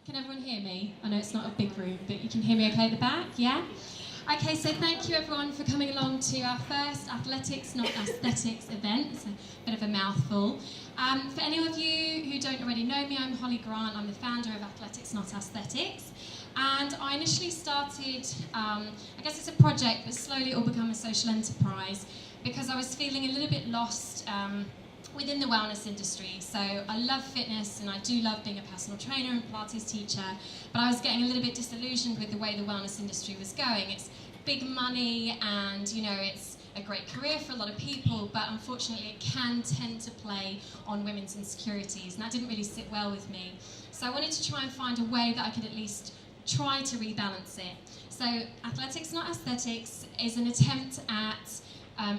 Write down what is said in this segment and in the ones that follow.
Can everyone hear me? I know it's not a big room, but you can hear me okay at the back, yeah? Okay, so thank you everyone for coming along to our first Athletics Not Aesthetics event. It's a bit of a mouthful. For any of you who don't already know me, I'm Holly Grant. I'm the founder of Athletics Not Aesthetics. And I initially started, I guess it's a project, but slowly it will become a social enterprise because I was feeling a little bit lost within the wellness industry. So I love fitness and I do love being a personal trainer and Pilates teacher, but I was getting a little bit disillusioned with the way the wellness industry was going. It's big money and, you know, it's a great career for a lot of people, but unfortunately it can tend to play on women's insecurities, and that didn't really sit well with me. So I wanted to try and find a way that I could at least try to rebalance it. So Athletics Not Aesthetics is an attempt at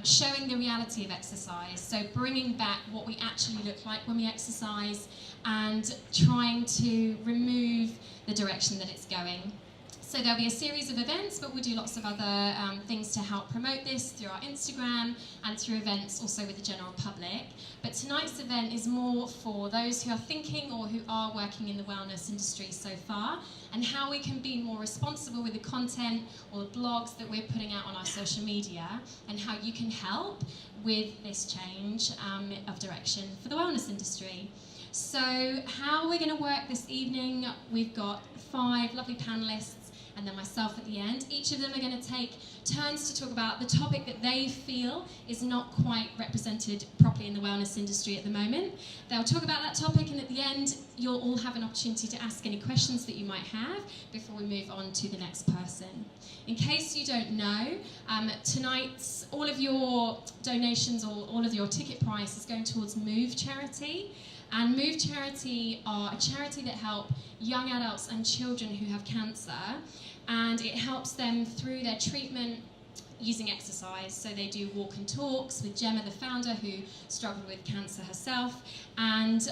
showing the reality of exercise, so bringing back what we actually look like when we exercise and trying to remove the direction that it's going. So there'll be a series of events, but we'll do lots of other things to help promote this through our Instagram and through events also with the general public. But tonight's event is more for those who are thinking or who are working in the wellness industry so far, and how we can be more responsible with the content or the blogs that we're putting out on our social media, and how you can help with this change of direction for the wellness industry. So how we're going to work this evening, we've got 5 lovely panelists and then myself at the end. Each of them are going to take turns to talk about the topic that they feel is not quite represented properly in the wellness industry at the moment. They'll talk about that topic, and at the end you'll all have an opportunity to ask any questions that you might have before we move on to the next person. In case you don't know, tonight's all of your donations or all of your ticket price is going towards Move Charity. And Move Charity are a charity that help young adults and children who have cancer, and it helps them through their treatment using exercise. So they do walk and talks with Gemma, the founder, who struggled with cancer herself, and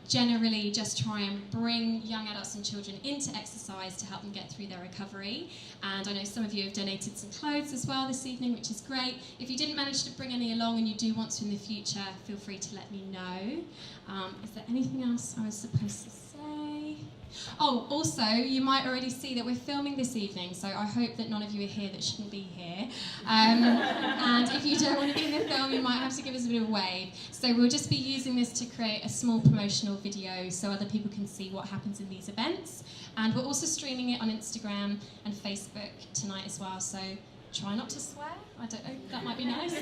generally just try and bring young adults and children into exercise to help them get through their recovery. And I know some of you have donated some clothes as well this evening, which is great. If you didn't manage to bring any along and you do want to in the future, feel free to let me know. Is there anything else I was supposed to say? Oh, also, you might already see that we're filming this evening, so I hope that none of you are here that shouldn't be here. And if you don't want to be in the film, you might have to give us a bit of a wave. So we'll just be using this to create a small promotional video so other people can see what happens in these events. And we're also streaming it on Instagram and Facebook tonight as well, so try not to swear. I don't know, that might be nice.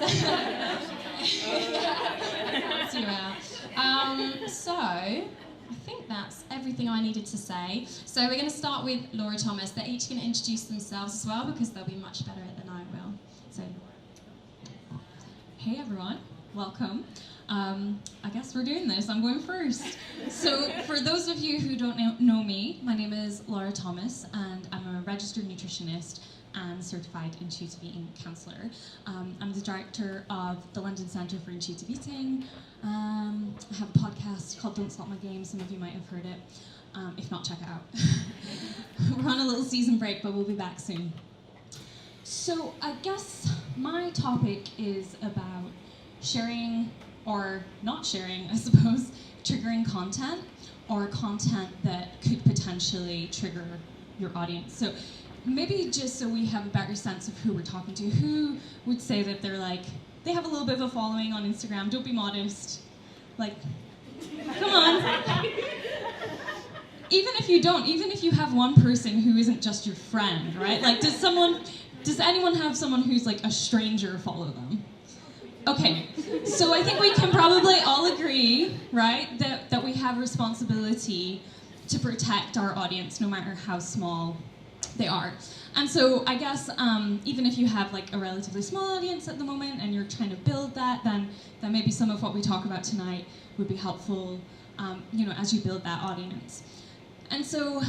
Cancel you out. So I think that's everything I needed to say. So we're going to start with Laura Thomas. They're each going to introduce themselves as well, because they'll be much better at it than I will. So, hey everyone, welcome. I guess we're doing this. I'm going first. So for those of you who don't know me, my name is Laura Thomas, and I'm a registered nutritionist and certified intuitive eating counsellor. I'm the director of the London Centre for Intuitive Eating. I have a podcast called Don't Stop My Game. Some of you might have heard it. If not, check it out. We're on a little season break, but we'll be back soon. So I guess my topic is about sharing, or not sharing, I suppose, triggering content, or content that could potentially trigger your audience. So maybe just so we have a better sense of who we're talking to, who would say that they have a little bit of a following on Instagram? Don't be modest. Like, come on. Even if you don't, even if you have one person who isn't just your friend, right? Like, does anyone have someone who's like a stranger follow them? Okay, so I think we can probably all agree, right, that we have responsibility to protect our audience no matter how small they are. And so I guess even if you have like a relatively small audience at the moment and you're trying to build that, then maybe some of what we talk about tonight would be helpful, as you build that audience. And so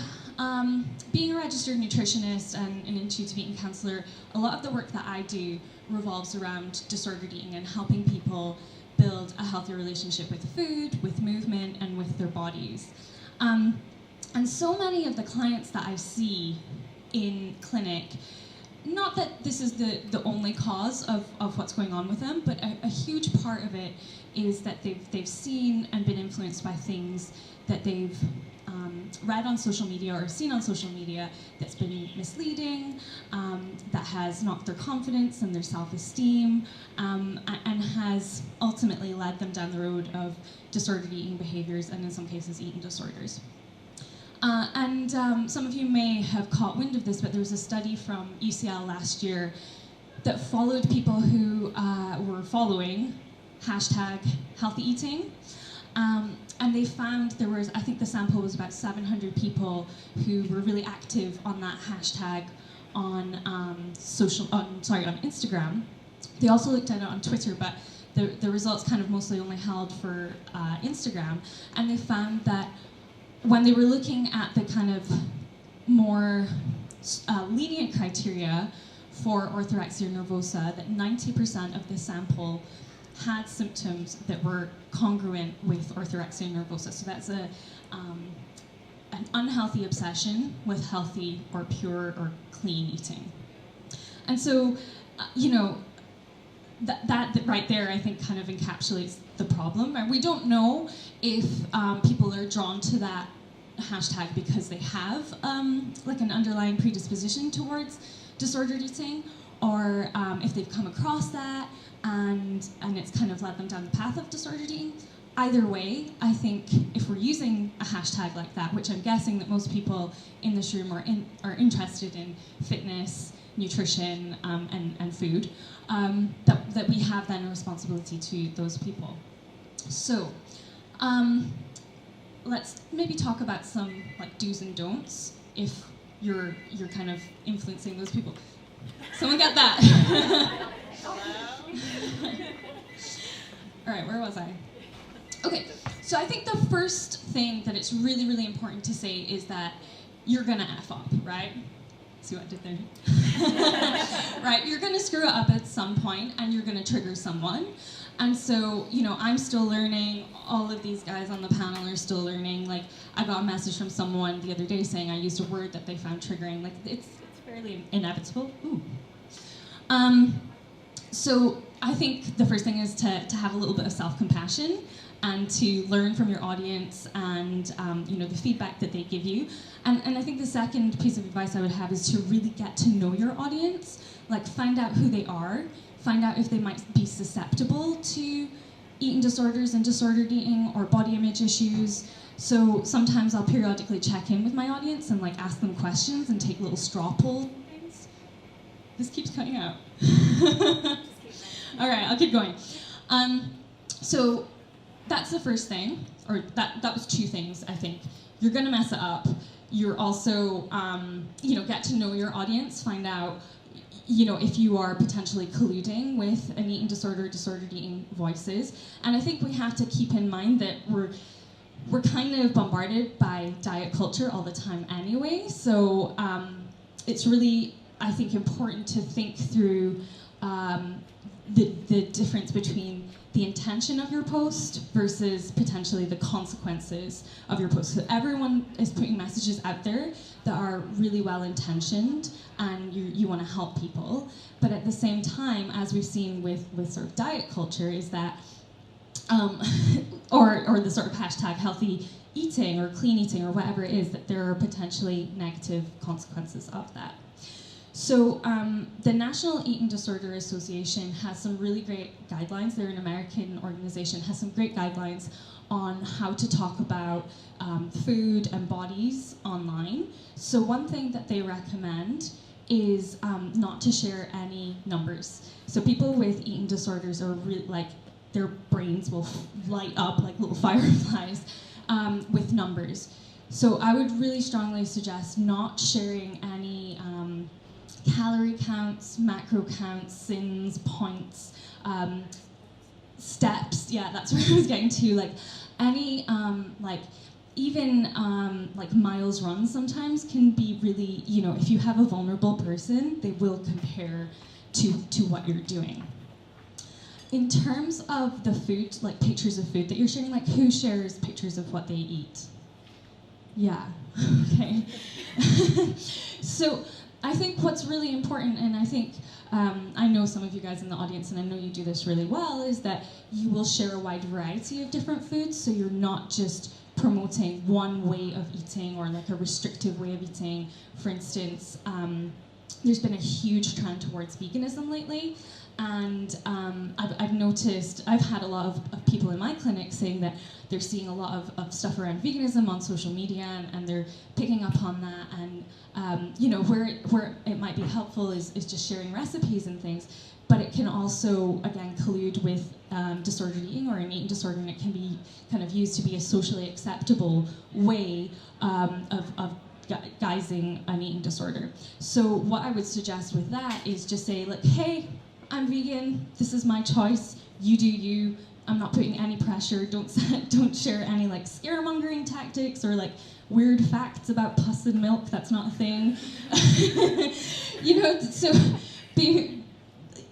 being a registered nutritionist and an intuitive eating counsellor, a lot of the work that I do revolves around disordered eating and helping people build a healthier relationship with food, with movement, and with their bodies. And so many of the clients that I see in clinic, not that this is the only cause of what's going on with them, but a huge part of it is that they've seen and been influenced by things that they've read on social media or seen on social media that's been misleading, that has knocked their confidence and their self-esteem, and has ultimately led them down the road of disordered eating behaviors and in some cases eating disorders. Some of you may have caught wind of this, but there was a study from UCL last year that followed people who were following #healthy eating. And they found there was, I think the sample was about 700 people who were really active on that hashtag on Instagram. They also looked at it on Twitter, but the results kind of mostly only held for Instagram. And they found that when they were looking at the kind of more lenient criteria for orthorexia nervosa, that 90% of the sample had symptoms that were congruent with orthorexia nervosa. So that's an unhealthy obsession with healthy or pure or clean eating. And so, that right there, I think, kind of encapsulates the problem. And we don't know if people are drawn to that hashtag because they have like an underlying predisposition towards disordered eating, or if they've come across that and it's kind of led them down the path of disordered eating. Either way, I think if we're using a hashtag like that, which I'm guessing that most people in this room are interested in fitness, nutrition, and food, that we have then a responsibility to those people. So let's maybe talk about some like do's and don'ts if you're kind of influencing those people. Someone get that? All right, where was I? Okay, so I think the first thing that it's really, really important to say is that you're gonna F up, right? See what I did there? Right, you're gonna screw it up at some point and you're gonna trigger someone. And so, I'm still learning, all of these guys on the panel are still learning. Like, I got a message from someone the other day saying I used a word that they found triggering. Like, it's fairly inevitable. Ooh. So I think the first thing is to have a little bit of self-compassion and to learn from your audience and the feedback that they give you. And I think the second piece of advice I would have is to really get to know your audience. Like, find out who they are, find out if they might be susceptible to eating disorders and disordered eating or body image issues. So sometimes I'll periodically check in with my audience and like ask them questions and take little straw poll things. This keeps cutting out. All right, I'll keep going. So that's the first thing, or that was two things, I think. You're gonna mess it up. You're also, get to know your audience, find out, if you are potentially colluding with an eating disorder, disordered eating voices. And I think we have to keep in mind that we're kind of bombarded by diet culture all the time anyway. So it's really, I think, important to think through the difference between the intention of your post versus potentially the consequences of your post. So everyone is putting messages out there that are really well intentioned and you want to help people. But at the same time, as we've seen with sort of diet culture, is that or the sort of hashtag healthy eating or clean eating or whatever it is, that there are potentially negative consequences of that. So the National Eating Disorder Association has some really great guidelines. They're an American organization, has some great guidelines on how to talk about food and bodies online. So one thing that they recommend is not to share any numbers. So people with eating disorders are really, like, their brains will light up like little fireflies with numbers. So I would really strongly suggest not sharing any calorie counts, macro counts, sins, points, steps. Yeah, that's where I was getting to. Like any, even miles run sometimes can be really, if you have a vulnerable person, they will compare to what you're doing. In terms of the food, like pictures of food that you're sharing, like who shares pictures of what they eat? Yeah, okay. So I think what's really important, and I think I know some of you guys in the audience, and I know you do this really well, is that you will share a wide variety of different foods, so you're not just promoting one way of eating or like a restrictive way of eating. For instance, there's been a huge trend towards veganism lately, and I've noticed, I've had a lot of people in my clinic saying that they're seeing a lot of stuff around veganism on social media, and they're picking up on that, and you know, where it might be helpful is just sharing recipes and things, but it can also, again, collude with disordered eating or an eating disorder, and it can be kind of used to be a socially acceptable way of guising an eating disorder. So what I would suggest with that is just say, like, hey, I'm vegan, this is my choice, you do you, I'm not putting any pressure, don't share any like scaremongering tactics or like weird facts about pus and milk, that's not a thing. You know, so being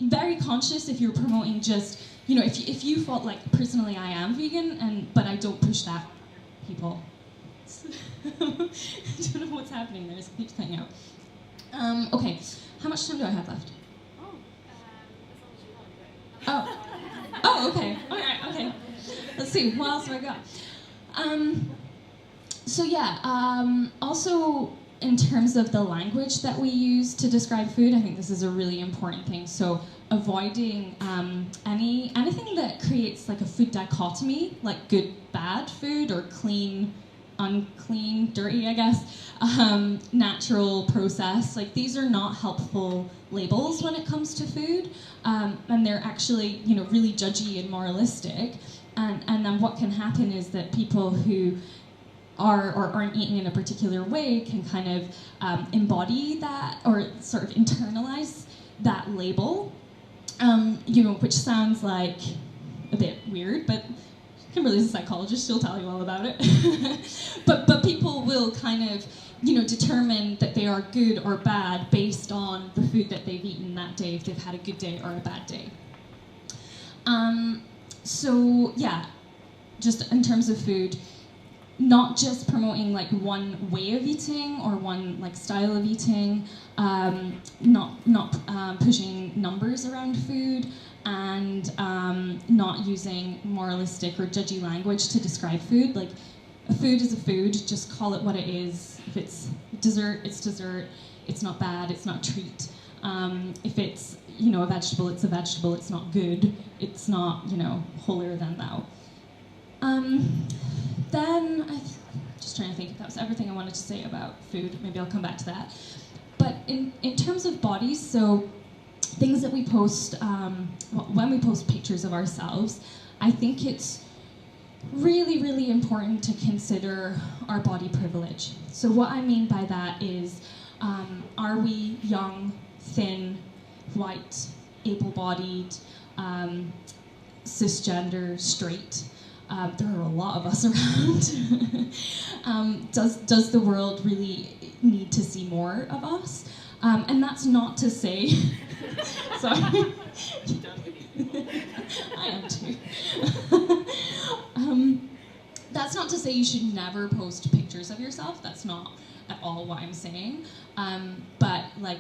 very conscious if you're promoting just, you know, if you felt like, personally I am vegan, but I don't push that, people. I don't know what's happening there, it keeps cutting out. Okay, how much time do I have left? Oh, okay, all right, okay. Let's see, what else have I got? So yeah, also in terms of the language that we use to describe food, I think this is a really important thing. So avoiding anything that creates like a food dichotomy, like good, bad food, or clean, unclean, dirty, I guess, natural, processed. Like, these are not helpful labels when it comes to food, and they're actually, you know, really judgy and moralistic. And then what can happen is that people who are or aren't eating in a particular way can kind of embody that, or sort of internalize that label, you know, which sounds like a bit weird, but Kimberly's a psychologist, she'll tell you all about it. but people will kind of, you know, determine that they are good or bad based on the food that they've eaten that day, if they've had a good day or a bad day. So yeah, just in terms of food, not just promoting like one way of eating or one like style of eating, not pushing numbers around food, and not using moralistic or judgy language to describe food. Like, a food is a food, just call it what it is. If it's dessert, it's not bad, it's not a treat. If it's, you know, a vegetable, it's not good, it's not, you know, holier than thou. Then, just trying to think if that was everything I wanted to say about food. Maybe I'll come back to that. But in terms of bodies, so things that we post, when we post pictures of ourselves, I think it's really, really important to consider our body privilege. So what I mean by that is, are we young, thin, white, able-bodied, cisgender, straight? There are a lot of us around. Does the world really need to see more of us? And that's not to say, sorry, I am too. That's not to say you should never post pictures of yourself. That's not at all what I'm saying. But like,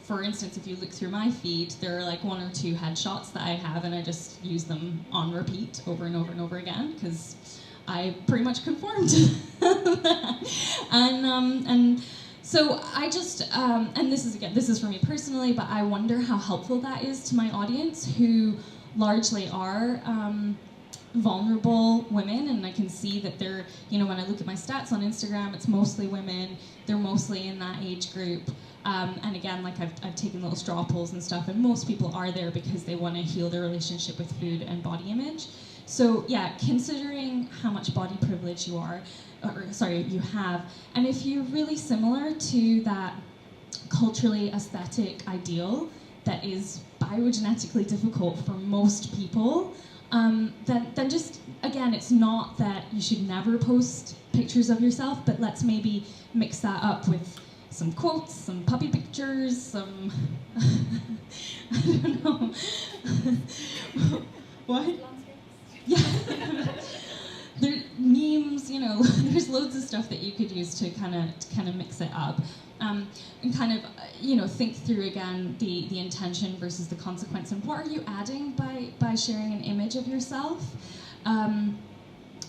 for instance, if you look through my feed, there are like 1 or 2 headshots that I have, and I just use them on repeat over and over and over again, because I pretty much conform to that. And so I just, and this is for me personally, but I wonder how helpful that is to my audience, who largely are vulnerable women, and I can see that they're, you know, when I look at my stats on Instagram, it's mostly women, they're mostly in that age group. And again, like I've taken little straw polls and stuff, and most people are there because they want to heal their relationship with food and body image. So yeah, considering how much body privilege you have, and if you're really similar to that culturally aesthetic ideal that is biogenetically difficult for most people, then just, again, it's not that you should never post pictures of yourself, but let's maybe mix that up with some quotes, some puppy pictures, some, I don't know. What? Yeah. There memes, you know, there's loads of stuff that you could use to kind of mix it up. And kind of, you know, think through again the intention versus the consequence, and what are you adding by sharing an image of yourself?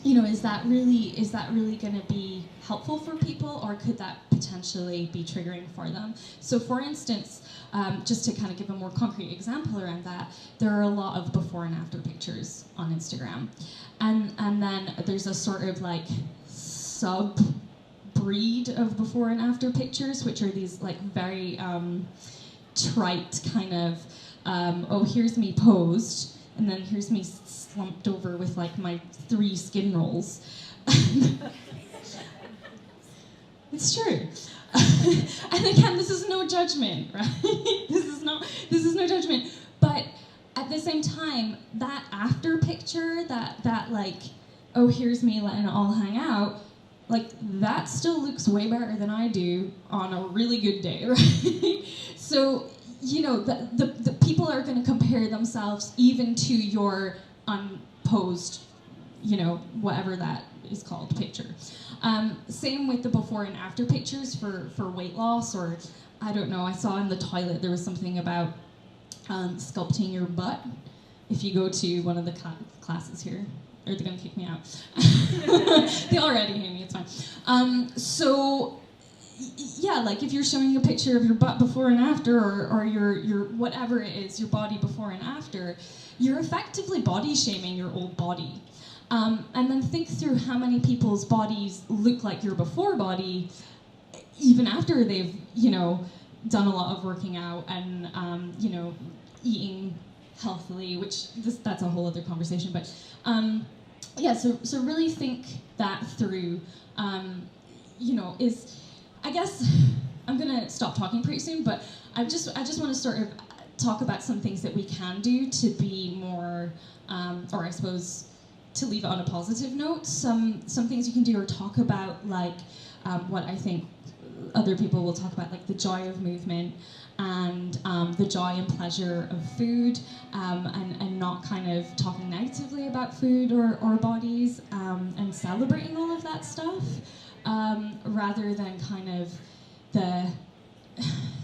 is that really going to be helpful for people, or could that potentially be triggering for them? So for instance, just to kind of give a more concrete example around that, there are a lot of before and after pictures on Instagram. And then there's a sort of like sub-breed of before and after pictures, which are these like very trite kind of, oh, here's me posed, and then here's me slumped over with like my 3 skin rolls. It's true. And again, this is no judgment, right? This is no judgment. But at the same time, that after picture, that like, oh, here's me letting it all hang out, like that still looks way better than I do on a really good day, right? So, the people are going to compare themselves even to your unposed, whatever that is called, picture. Same with the before and after pictures for weight loss, or I don't know, I saw in the toilet there was something about sculpting your butt. If you go to one of the classes here, or they're going to kick me out. They already hate me, it's fine. So, yeah, like if you're showing a picture of your butt before and after, or your whatever it is, your body before and after, you're effectively body shaming your old body. And then think through how many people's bodies look like your before body, even after they've, done a lot of working out and, eating healthily, which that's a whole other conversation. But yeah, so really think that through. I guess I'm gonna stop talking pretty soon, but I just want to sort of talk about some things that we can do to be more, or I suppose, to leave it on a positive note. Some things you can do or talk about, like what I think other people will talk about, like the joy of movement and the joy and pleasure of food, and not kind of talking negatively about food or bodies, and celebrating all of that stuff, rather than kind of the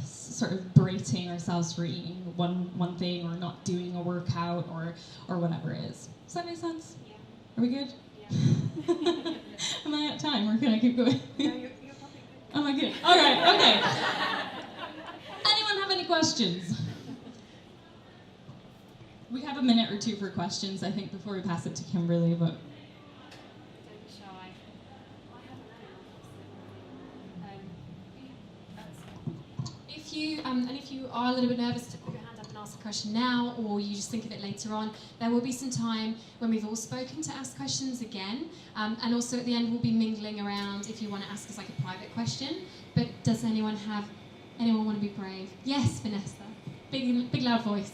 sort of berating ourselves for eating one thing or not doing a workout or whatever it is. Does that make sense? Yeah. Are we good? Yeah. Am I at time, or can I keep going? No, you're probably good. Am I good? All right, okay. Anyone have any questions? We have a minute or two for questions, I think, before we pass it to Kimberly, but... Don't be shy. I haven't If you are a little bit nervous to put your hand up and ask a question now, or you just think of it later on, there will be some time when we've all spoken to ask questions again. And also at the end we'll be mingling around if you want to ask us like a private question. But does anyone want to be brave? Yes, Vanessa. Big loud voice.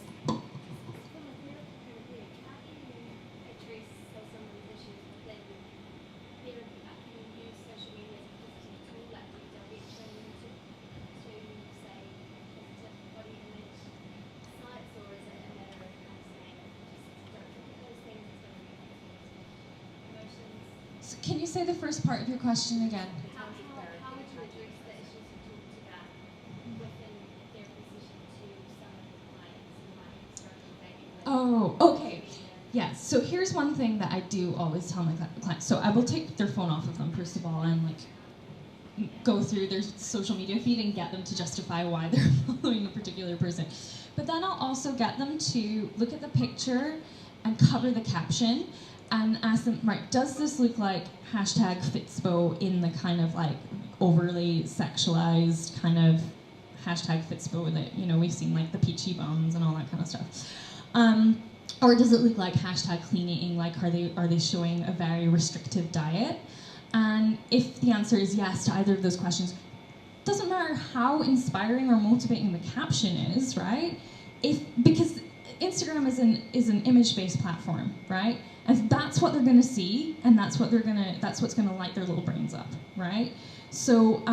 So can you say the first part of your question again? How would you address the issues you talked about within their position to some of the clients who might struggle with? Oh, okay. Yeah, so here's one thing that I do always tell my clients. So I will take their phone off of them, first of all, and like go through their social media feed and get them to justify why they're following a particular person. But then I'll also get them to look at the picture and cover the caption and ask them, right, does this look like hashtag Fitspo in the kind of like overly sexualized kind of hashtag Fitspo that, we've seen like the peachy bums and all that kind of stuff. Or does it look like hashtag clean eating, like are they showing a very restrictive diet? And if the answer is yes to either of those questions, doesn't matter how inspiring or motivating the caption is, right? Because Instagram is an image-based platform, right? And that's what they're going to see, and that's what's going to light their little brains up, right? So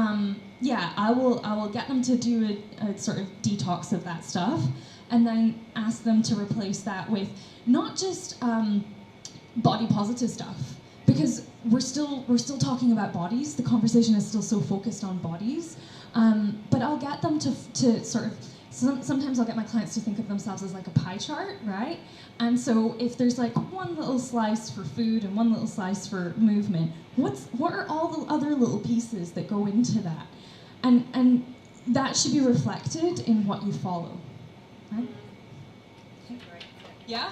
yeah, I will get them to do a sort of detox of that stuff, and then ask them to replace that with not just body positive stuff, because we're still talking about bodies. The conversation is still so focused on bodies, but I'll get them to sort of sometimes I'll get my clients to think of themselves as like a pie chart, right? And so if there's like one little slice for food and one little slice for movement, what are all the other little pieces that go into that? And that should be reflected in what you follow, right? Yeah?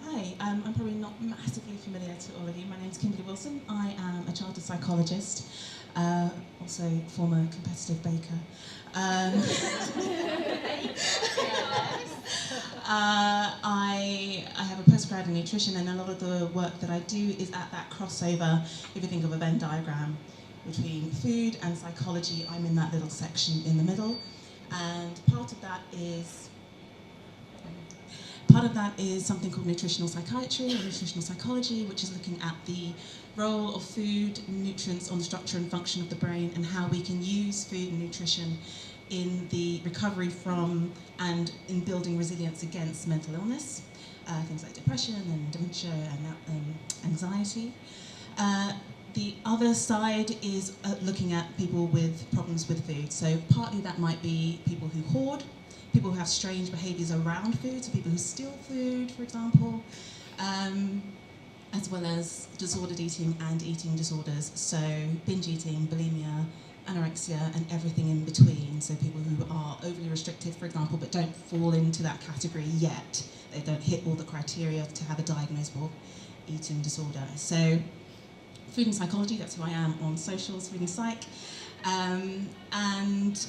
Hi, I'm probably not massively familiar to all of you. My name's Kimberly Wilson. I am a childhood psychologist, also former competitive baker. I have a postgrad in nutrition, and a lot of the work that I do is at that crossover, if you think of a Venn diagram, between food and psychology. I'm in that little section in the middle, and part of that is something called nutritional psychiatry or nutritional psychology, which is looking at the role of food, nutrients on the structure and function of the brain, and how we can use food and nutrition in the recovery from and in building resilience against mental illness, things like depression and dementia and anxiety. The other side is looking at people with problems with food. So partly that might be people who hoard, people who have strange behaviours around food, so people who steal food, for example, as well as disordered eating and eating disorders, so binge eating, bulimia, anorexia, and everything in between. So people who are overly restricted, for example, but don't fall into that category yet. They don't hit all the criteria to have a diagnosable eating disorder. So food and psychology, that's who I am on socials, food and psych. And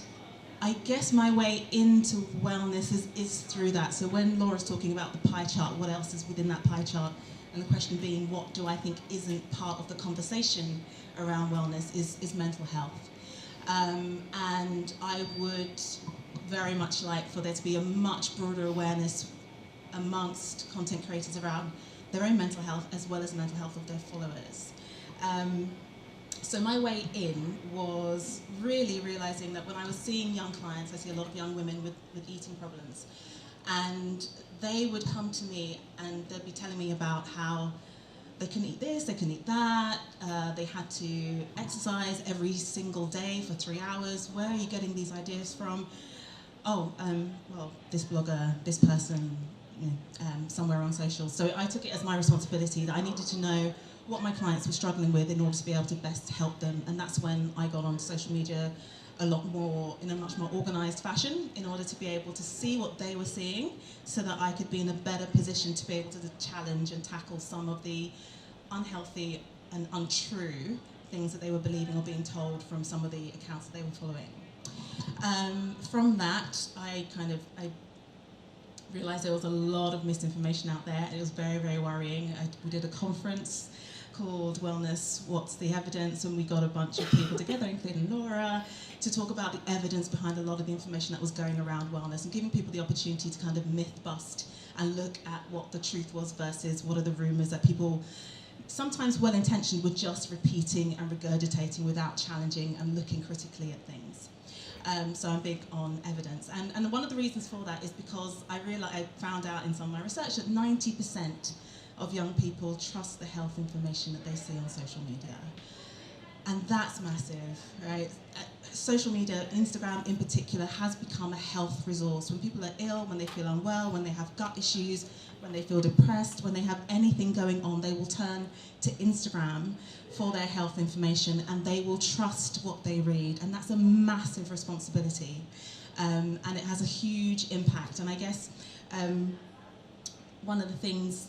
I guess my way into wellness is through that. So when Laura's talking about the pie chart, what else is within that pie chart? And the question being, what do I think isn't part of the conversation around wellness is mental health. And I would very much like for there to be a much broader awareness amongst content creators around their own mental health as well as the mental health of their followers. So my way in was really realizing that when I was seeing young clients, I see a lot of young women with eating problems, and they would come to me and they'd be telling me about how they couldn't eat this, they couldn't eat that, they had to exercise every single day for 3 hours. Where are you getting these ideas from? Oh, well, this blogger, this person, somewhere on social. So I took it as my responsibility that I needed to know what my clients were struggling with in order to be able to best help them. And that's when I got on social media a lot more, in a much more organised fashion, in order to be able to see what they were seeing so that I could be in a better position to be able to challenge and tackle some of the unhealthy and untrue things that they were believing or being told from some of the accounts that they were following. From that, I realised there was a lot of misinformation out there. It was very, very worrying. We did a conference called Wellness, What's the Evidence? And we got a bunch of people together, including Laura, to talk about the evidence behind a lot of the information that was going around wellness and giving people the opportunity to kind of myth bust and look at what the truth was versus what are the rumours that people, sometimes well-intentioned, were just repeating and regurgitating without challenging and looking critically at things. So I'm big on evidence. And one of the reasons for that is because I found out in some of my research that 90% of young people trust the health information that they see on social media. And that's massive, right? Social media, Instagram in particular, has become a health resource. When people are ill, when they feel unwell, when they have gut issues, when they feel depressed, when they have anything going on, they will turn to Instagram for their health information, and they will trust what they read. And that's a massive responsibility. And it has a huge impact. And I guess one of the things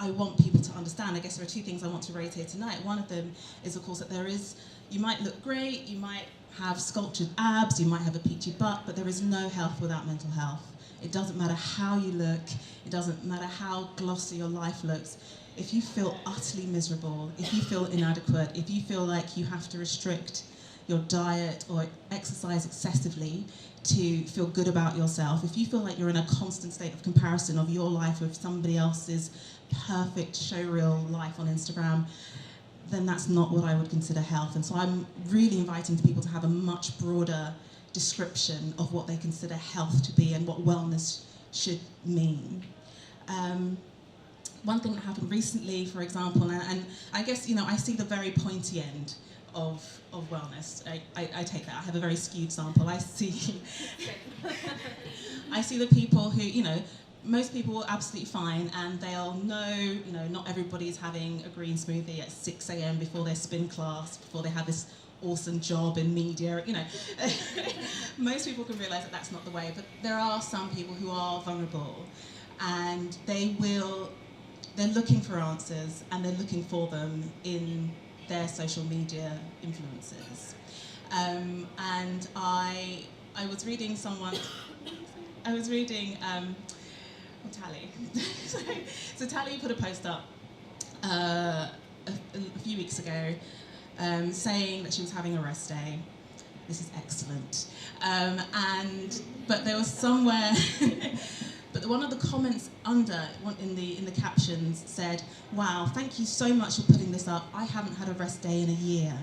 I want people to understand, I guess there are two things I want to raise here tonight. One of them is, of course, that you might look great, you might have sculptured abs, you might have a peachy butt, but there is no health without mental health. It doesn't matter how you look, it doesn't matter how glossy your life looks. If you feel utterly miserable, if you feel inadequate, if you feel like you have to restrict your diet or exercise excessively to feel good about yourself, if you feel like you're in a constant state of comparison of your life with somebody else's perfect showreel life on Instagram, then that's not what I would consider health. And so I'm really inviting people to have a much broader description of what they consider health to be and what wellness should mean. one thing that happened recently, for example, and I guess, you know, I see the very pointy end of wellness. I take that. I have a very skewed sample. I see the people who, you know, most people are absolutely fine, and they'll know, you know, not everybody's having a green smoothie at 6 a.m. before their spin class, before they have this awesome job in media, you know. Most people can realise that that's not the way, but there are some people who are vulnerable, and they're looking for answers, and they're looking for them in their social media influences. And I was reading Tally. So Tally put a post up a few weeks ago saying that she was having a rest day. This is excellent. But there was somewhere, but one of the comments under in the captions said, "Wow, thank you so much for putting this up. I haven't had a rest day in a year."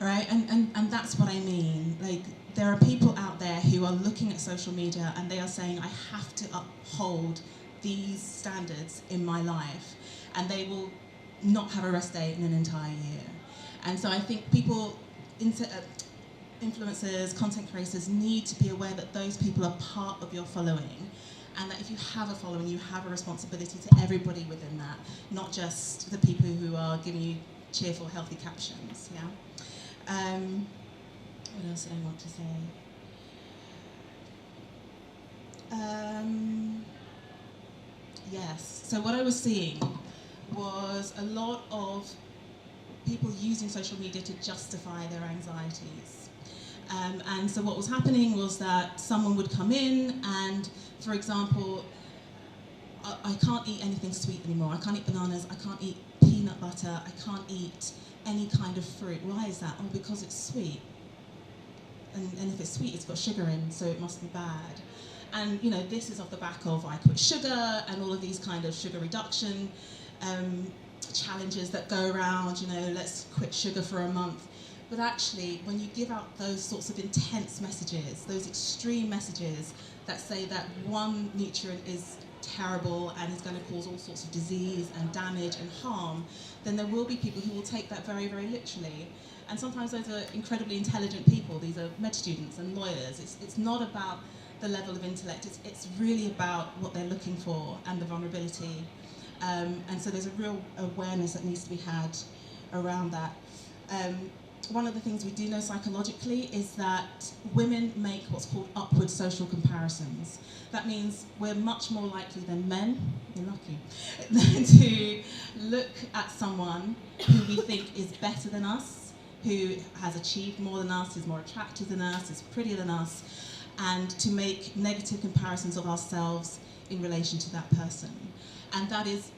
All right, and that's what I mean. Like, there are people out there who are looking at social media and they are saying, I have to uphold these standards in my life, and they will not have a rest day in an entire year. And so I think people, influencers, content creators need to be aware that those people are part of your following, and that if you have a following, you have a responsibility to everybody within that, not just the people who are giving you cheerful, healthy captions, yeah? What else did I want to say? Yes, so what I was seeing was a lot of people using social media to justify their anxieties. And so what was happening was that someone would come in and, for example, I can't eat anything sweet anymore. I can't eat bananas, I can't eat peanut butter, I can't eat any kind of fruit. Why is that? Oh, because it's sweet. And if it's sweet, it's got sugar in, so it must be bad. And, you know, this is off the back of I quit sugar and all of these kind of sugar reduction challenges that go around, you know, let's quit sugar for a month. But actually, when you give out those sorts of intense messages, those extreme messages that say that one nutrient is terrible and is going to cause all sorts of disease and damage and harm, then there will be people who will take that very, very literally. And sometimes those are incredibly intelligent people. These are med students and lawyers. It's not about the level of intellect. It's really about what they're looking for and the vulnerability. And so there's a real awareness that needs to be had around that. One of the things we do know psychologically is that women make what's called upward social comparisons. That means we're much more likely than men, you're lucky, to look at someone who we think is better than us, who has achieved more than us, is more attractive than us, is prettier than us, and to make negative comparisons of ourselves in relation to that person. And that is,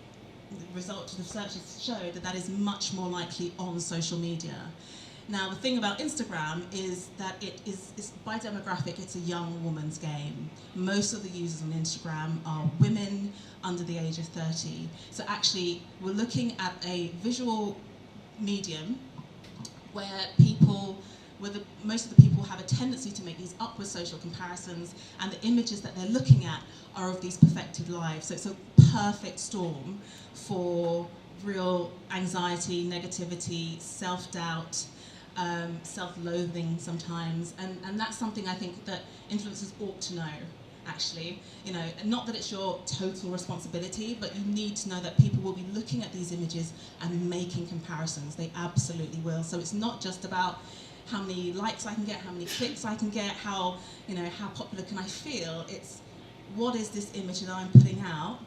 the results of the research show that is much more likely on social media. Now, the thing about Instagram is that it's by demographic, it's a young woman's game. Most of the users on Instagram are women under the age of 30. So actually, we're looking at a visual medium where most of the people have a tendency to make these upward social comparisons, and the images that they're looking at are of these perfected lives. So it's a perfect storm for real anxiety, negativity, self-doubt, self-loathing sometimes, and that's something I think that influencers ought to know, actually. You know, not that it's your total responsibility, but you need to know that people will be looking at these images and making comparisons. They absolutely will. So it's not just about how many likes I can get, how many clicks I can get, how popular can I feel. It's what is this image that I'm putting out?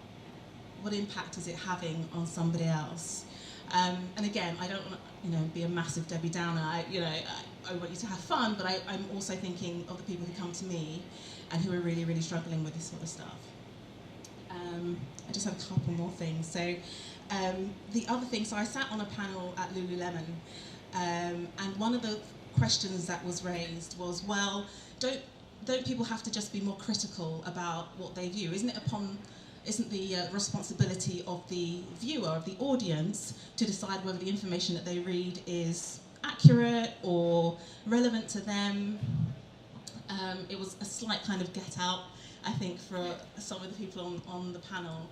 What impact is it having on somebody else? And again, I don't want to, be a massive Debbie Downer. I want you to have fun, but I'm also thinking of the people who come to me and who are really, really struggling with this sort of stuff. I just have a couple more things. So the other thing, so I sat on a panel at Lululemon, and one of the questions that was raised was, well, don't people have to just be more critical about what they view? Isn't the responsibility of the viewer, of the audience, to decide whether the information that they read is accurate or relevant to them? It was a slight kind of get out I think, for some of the people on the panel.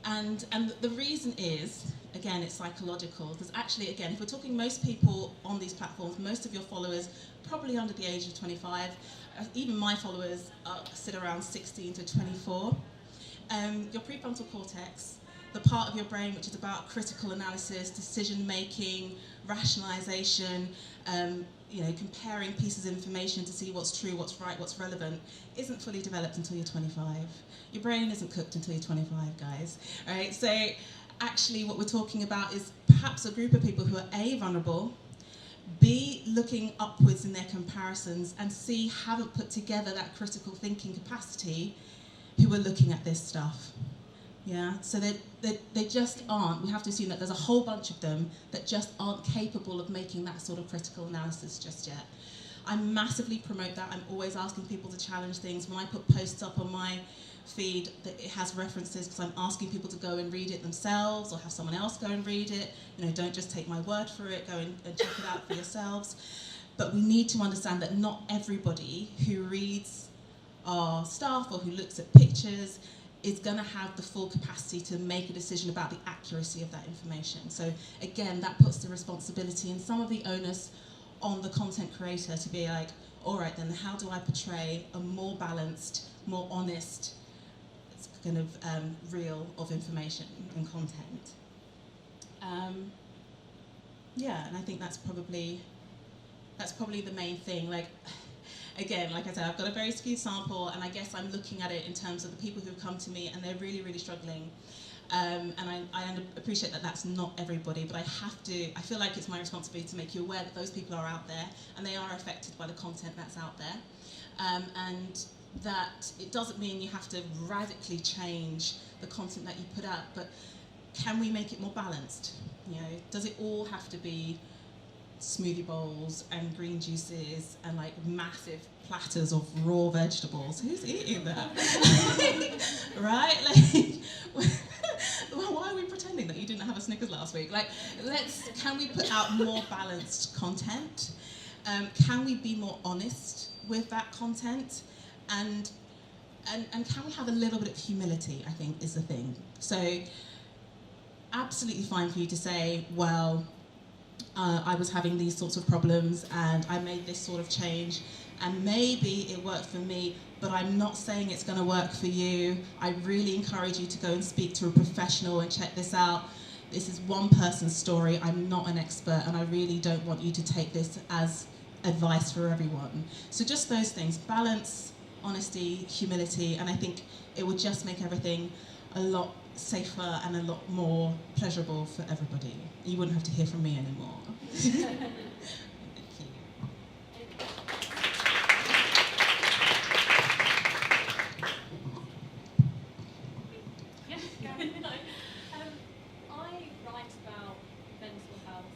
And the reason is, again, it's psychological. Because actually, again, if we're talking most people on these platforms, most of your followers probably under the age of 25. Even my followers sit around 16 to 24. Your prefrontal cortex, the part of your brain which is about critical analysis, decision making, rationalization, comparing pieces of information to see what's true, what's right, what's relevant, isn't fully developed until you're 25. Your brain isn't cooked until you're 25, guys. All right? So actually what we're talking about is perhaps a group of people who are A, vulnerable, B, looking upwards in their comparisons, and C, haven't put together that critical thinking capacity, who are looking at this stuff. Yeah, so they just aren't. We have to assume that there's a whole bunch of them that just aren't capable of making that sort of critical analysis just yet. I massively promote that. I'm always asking people to challenge things. When I put posts up on my feed, that it has references, because I'm asking people to go and read it themselves or have someone else go and read it. Don't just take my word for it, go and check it out for yourselves. But we need to understand that not everybody who reads our stuff or who looks at pictures is going to have the full capacity to make a decision about the accuracy of that information. So again, that puts the responsibility and some of the onus on the content creator to be like, all right then, how do I portray a more balanced, more honest kind of reel of information and content? Yeah, and I think that's probably the main thing. Again, like I said, I've got a very skewed sample, and I guess I'm looking at it in terms of the people who have come to me and they're really, really struggling. And I appreciate that that's not everybody, but I feel like it's my responsibility to make you aware that those people are out there and they are affected by the content that's out there. And that it doesn't mean you have to radically change the content that you put out, but can we make it more balanced? Does it all have to be smoothie bowls and green juices and massive platters of raw vegetables? Who's eating that? Right? Why are we pretending that you didn't have a Snickers last week? Can we put out more balanced content? Can we be more honest with that content? And can we have a little bit of humility, I think, is the thing. So absolutely fine for you to say, well, I was having these sorts of problems and I made this sort of change and maybe it worked for me, but I'm not saying it's going to work for you. I really encourage you to go and speak to a professional and check this out. This is one person's story. I'm not an expert and I really don't want you to take this as advice for everyone. So just those things, balance, honesty, humility, and I think it would just make everything a lot safer and a lot more pleasurable for everybody. You wouldn't have to hear from me anymore. Thank you. Yes, Gary. I write about mental health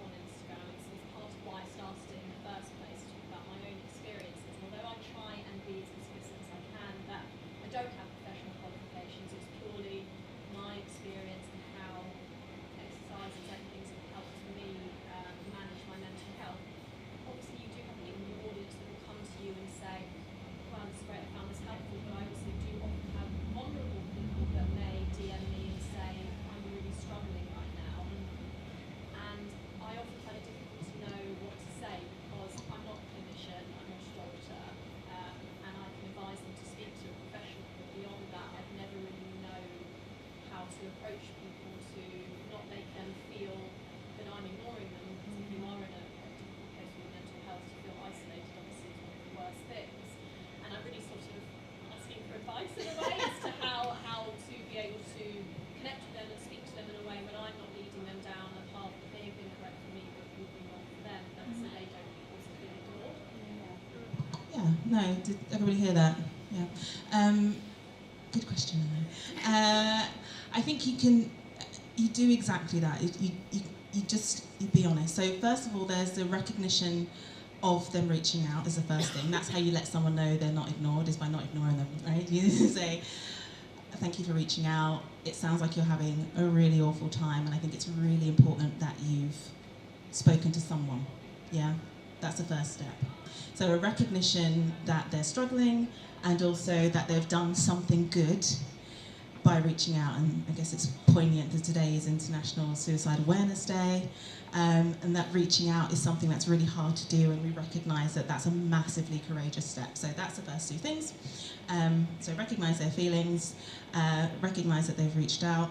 on Instagram. It's part of why I started it in the first place, to talk about my own experiences. Although I try and be as explicit as I can, that I don't have professional qualifications. It's purely my experience and how exercises and things have helped me manage my mental health. Obviously, you do have people in the audience that will come to you and say, "Wow, this is great, I found this helpful," but I also do often have vulnerable people that may DM me and say, "I'm really struggling right now." And I often find it difficult to know what to say because I'm not a clinician, I'm not a doctor, and I can advise them to speak to a professional, but beyond that, I've never really known how to approach people to not make them feel that I'm ignoring them, because if you are in a difficult place with mental health, to feel isolated obviously is one of the worst things. And I'm really sort of asking for advice in a way as to how to be able to connect with them and speak to them in a way when I'm not leading them down a path that may have been correct for me but would be wrong for them, but so they don't also feel ignored. Yeah, no, did everybody hear that? Yeah. Good question. I think you do exactly that. You be honest. So first of all, there's the recognition of them reaching out is the first thing. That's how you let someone know they're not ignored, is by not ignoring them, right? You say, "Thank you for reaching out. It sounds like you're having a really awful time, and I think it's really important that you've spoken to someone." Yeah, that's the first step. So a recognition that they're struggling, and also that they've done something good by reaching out. And I guess it's poignant that today is International Suicide Awareness Day, and that reaching out is something that's really hard to do, and we recognise that that's a massively courageous step. So that's the first two things. So recognise their feelings, recognise that they've reached out,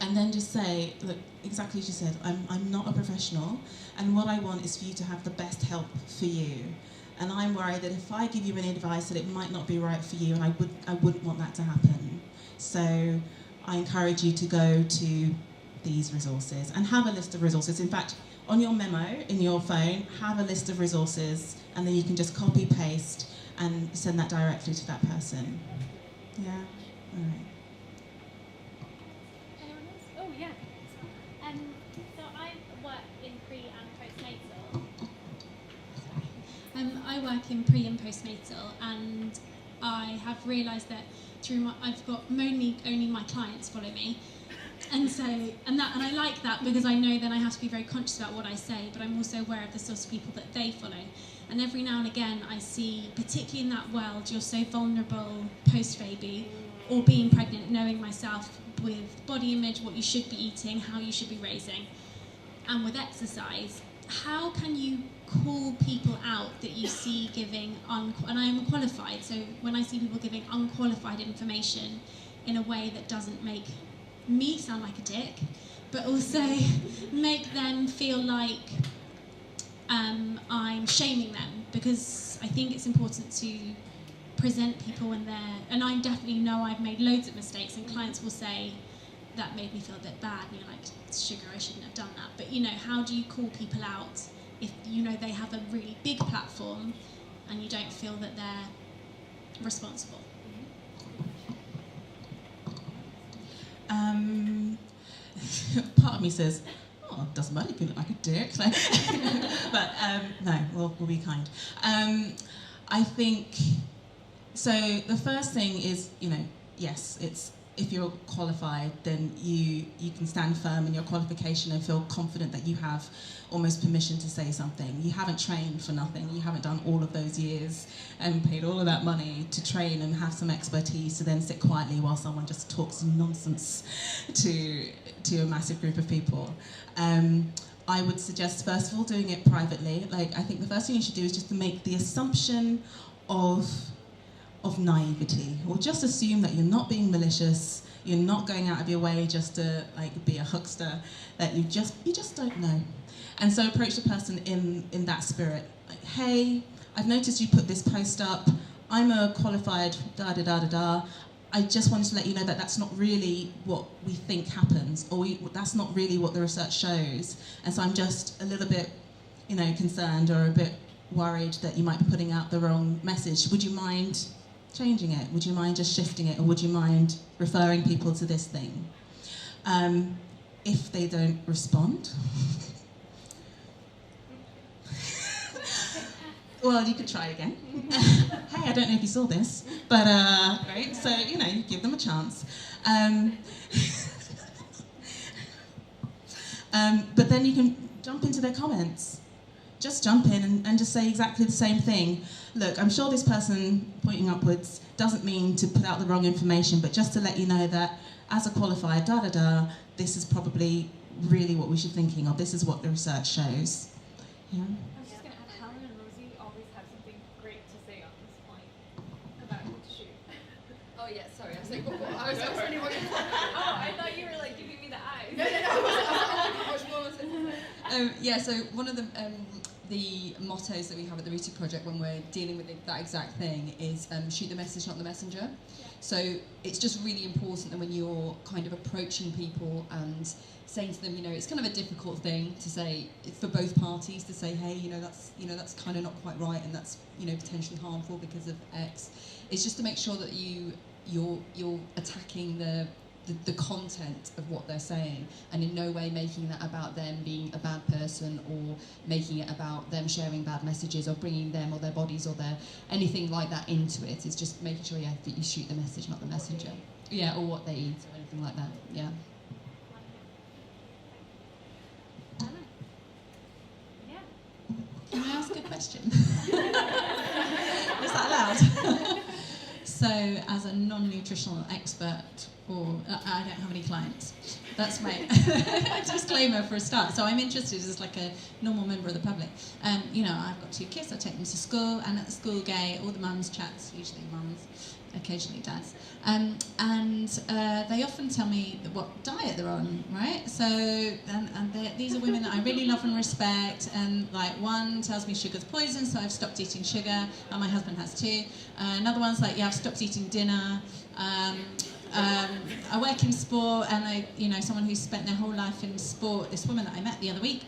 and then just say, look, exactly as you said, I'm not a professional, and what I want is for you to have the best help for you. And I'm worried that if I give you any advice that it might not be right for you, and I wouldn't want that to happen. So I encourage you to go to these resources and have a list of resources. In fact, on your memo in your phone, have a list of resources, and then you can just copy paste and send that directly to that person. Yeah? All right. Anyone else? Oh, yeah. So I work in pre and postnatal. I work in pre and postnatal, and I have realised that I've got only my clients follow me, and I like that because I know then I have to be very conscious about what I say, but I'm also aware of the sorts of people that they follow. And every now and again I see, particularly in that world, you're so vulnerable post-baby or being pregnant, knowing myself with body image, what you should be eating, how you should be raising, and with exercise. How can you call people out that you see giving, and I am qualified, so when I see people giving unqualified information in a way that doesn't make me sound like a dick, but also make them feel like I'm shaming them, because I think it's important to present people when they're, and I definitely know I've made loads of mistakes, and clients will say, that made me feel a bit bad, and you're like, sugar, I shouldn't have done that. But how do you call people out if they have a really big platform and you don't feel that they're responsible? Part of me says, oh, it doesn't matter if you look like a dick. But no, we'll be kind. I think, so the first thing is, yes, it's, if you're qualified, then you can stand firm in your qualification and feel confident that you have almost permission to say something. You haven't trained for nothing. You haven't done all of those years and paid all of that money to train and have some expertise to then sit quietly while someone just talks nonsense to a massive group of people. I would suggest, first of all, doing it privately. I think the first thing you should do is just to make the assumption of naivety, or just assume that you're not being malicious, you're not going out of your way just to be a huckster, that you just don't know. And so approach the person in that spirit. Hey, I've noticed you put this post up, I'm a qualified da-da-da-da-da, I just wanted to let you know that that's not really what we think happens, or that's not really what the research shows, and so I'm just a little bit concerned or a bit worried that you might be putting out the wrong message. Would you mind changing it? Would you mind just shifting it, or would you mind referring people to this thing? If they don't respond, well, you could try again. Hey, I don't know if you saw this, but right. So you give them a chance. But then you can jump into their comments. Just jump in and just say exactly the same thing. Look, I'm sure this person pointing upwards doesn't mean to put out the wrong information, but just to let you know that as a qualified da-da-da, this is probably really what we should be thinking of. This is what the research shows. Yeah. I was just going to add, Helen and Rosie always have something great to say on this point about who to shoot. Oh yeah, sorry, I was like, I was really worried. Oh, I thought you were giving me the eyes. No. Yeah, so one of the mottos that we have at the Rooted Project when we're dealing with that exact thing is shoot the message, not the messenger. Yeah. So it's just really important that when you're kind of approaching people and saying to them, it's kind of a difficult thing to say, it's for both parties to say, hey, that's kind of not quite right, and that's potentially harmful because of X. It's just to make sure that you're attacking the content of what they're saying, and in no way making that about them being a bad person, or making it about them sharing bad messages, or bringing them or their bodies or their anything like that into it. It's just making sure that you shoot the message, not the messenger. Yeah, or what they eat or anything like that. Yeah. Can I ask a question? Was that loud? So as a non-nutritional expert, or I don't have any clients, that's my disclaimer for a start. So I'm interested as like a normal member of the public. You know, I've got 2 kids, I take them to school, and at the school gate, all the mums chats, usually mums, occasionally dads, and they often tell me what diet they're on, right? So, these are women that I really love and respect, and like one tells me sugar's poison, so I've stopped eating sugar, and my husband has too. Another one's like, yeah, I've stopped eating dinner. I work in sport, and someone who's spent their whole life in sport, this woman that I met the other week,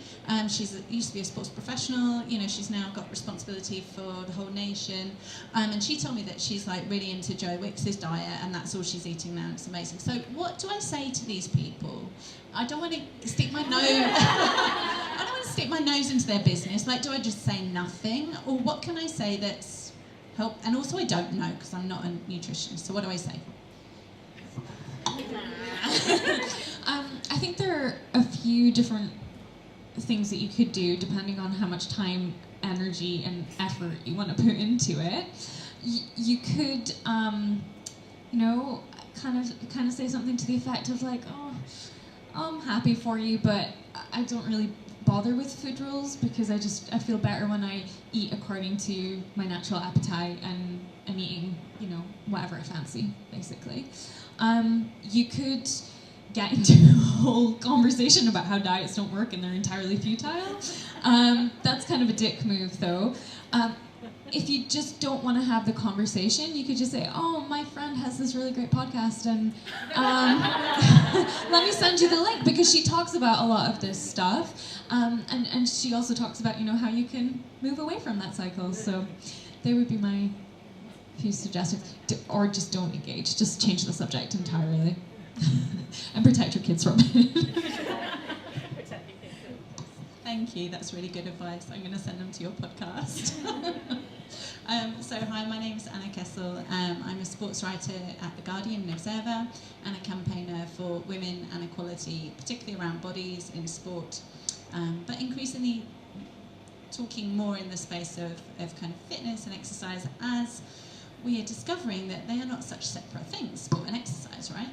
used to be a sports professional, she's now got responsibility for the whole nation, and she told me that she's like really into Joe Wicks's diet, and that's all she's eating now, and it's amazing. So what do I say to these people? I don't want to stick my nose I don't want to stick my nose into their business. Like, do I just say nothing, or what can I say that's help? And also, I don't know, because I'm not a nutritionist, so what do I say? I think there are a few different things that you could do depending on how much time, energy, and effort you want to put into it. You could, kind of say something to the effect of like, "Oh, I'm happy for you, but I don't really bother with food rules because I feel better when I eat according to my natural appetite, and I'm eating, whatever I fancy, basically." You could get into a whole conversation about how diets don't work and they're entirely futile. That's kind of a dick move, though. If you just don't want to have the conversation, you could just say, "Oh, my friend has this really great podcast, and let me send you the link," because she talks about a lot of this stuff, and she also talks about how you can move away from that cycle. So they would be my few suggestions. Or just don't engage. Just change the subject entirely, and protect your kids from it. Thank you, that's really good advice. I'm going to send them to your podcast. So hi, my name's Anna Kessel. I'm a sports writer at The Guardian and Observer, and a campaigner for women and equality, particularly around bodies in sport, but increasingly talking more in the space of kind of fitness and exercise, as we are discovering that they are not such separate things, sport and exercise, right?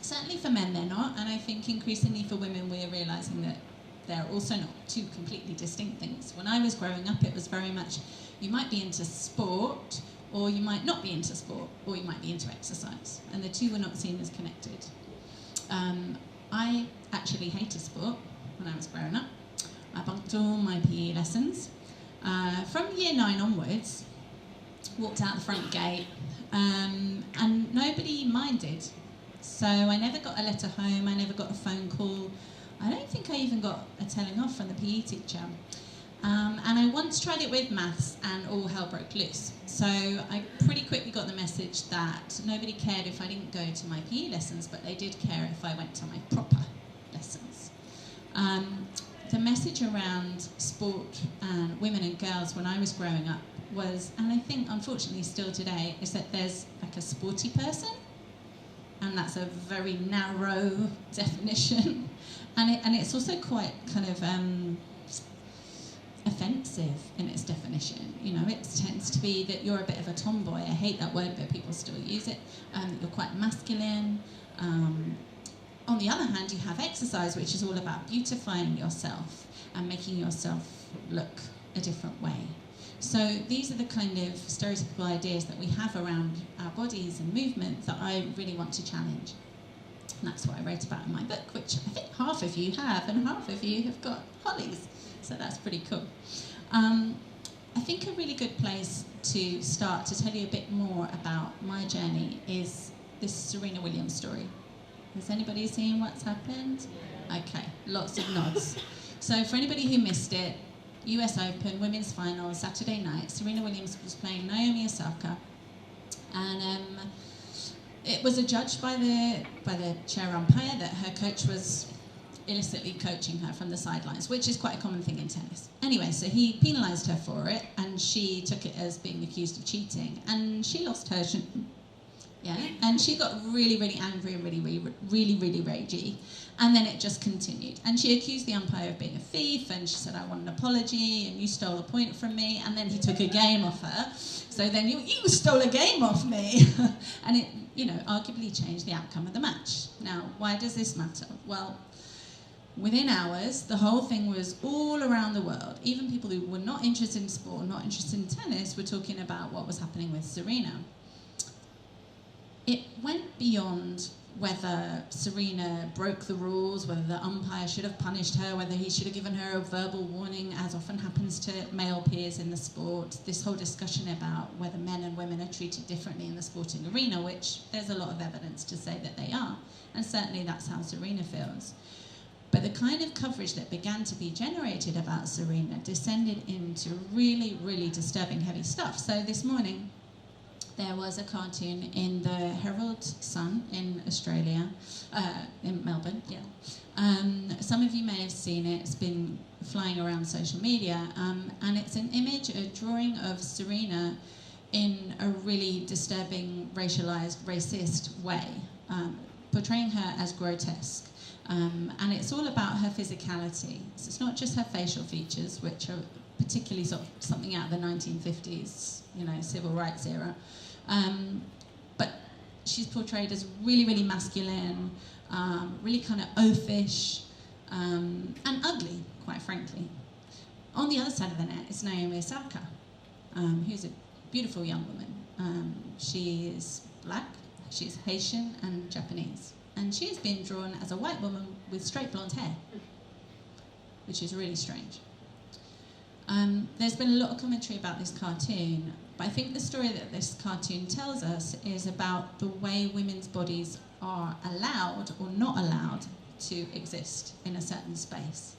Certainly for men they're not, and I think increasingly for women we're realising that they're also not two completely distinct things. When I was growing up, it was very much, you might be into sport, or you might not be into sport, or you might be into exercise, and the two were not seen as connected. I actually hated sport when I was growing up. I bunked all my PE lessons. From year 9 onwards, walked out the front gate, and nobody minded. So I never got a letter home, I never got a phone call. I don't think I even got a telling off from the PE teacher. And I once tried it with maths, and all hell broke loose. So I pretty quickly got the message that nobody cared if I didn't go to my PE lessons, but they did care if I went to my proper lessons. The message around sport and women and girls when I was growing up was, and I think unfortunately still today, is that there's like a sporty person, and that's a very narrow definition. And it's also quite kind of offensive in its definition. It tends to be that you're a bit of a tomboy. I hate that word, but people still use it. You're quite masculine. On the other hand, you have exercise, which is all about beautifying yourself and making yourself look a different way. So these are the kind of stereotypical ideas that we have around our bodies and movement that I really want to challenge. And that's what I wrote about in my book, which I think half of you have, and half of you have got Hollies. So that's pretty cool. I think a really good place to start to tell you a bit more about my journey is this Serena Williams story. Has anybody seen what's happened? Okay, lots of nods. So for anybody who missed it, US Open, women's final, Saturday night, Serena Williams was playing Naomi Osaka, and it was adjudged by the chair umpire that her coach was illicitly coaching her from the sidelines, which is quite a common thing in tennis. Anyway, so he penalised her for it, and she took it as being accused of cheating, and she lost her yeah? And she got really, really angry and really ragey. And then it just continued. And she accused the umpire of being a thief, and she said, I want an apology, and you stole a point from me, and then he took a game off her. So then you stole a game off me. And it, arguably changed the outcome of the match. Now, why does this matter? Well, within hours, the whole thing was all around the world. Even people who were not interested in sport, not interested in tennis, were talking about what was happening with Serena. It went beyond whether Serena broke the rules, whether the umpire should have punished her, whether he should have given her a verbal warning, as often happens to male peers in the sport. This whole discussion about whether men and women are treated differently in the sporting arena, which there's a lot of evidence to say that they are, and certainly that's how Serena feels. But the kind of coverage that began to be generated about Serena descended into really, really disturbing heavy stuff. So this morning, there was a cartoon in the Herald Sun in Australia, in Melbourne, yeah. Some of you may have seen it. It's been flying around social media, and it's an image, a drawing of Serena in a really disturbing, racialized, racist way, portraying her as grotesque. And it's all about her physicality. So it's not just her facial features, which are particularly sort of something out of the 1950s, civil rights era. But she's portrayed as really, really masculine, really kind of oafish, and ugly, quite frankly. On the other side of the net is Naomi Osaka, who's a beautiful young woman. She is black, she's Haitian and Japanese. And she has been drawn as a white woman with straight blonde hair, which is really strange. There's been a lot of commentary about this cartoon, but I think the story that this cartoon tells us is about the way women's bodies are allowed or not allowed to exist in a certain space.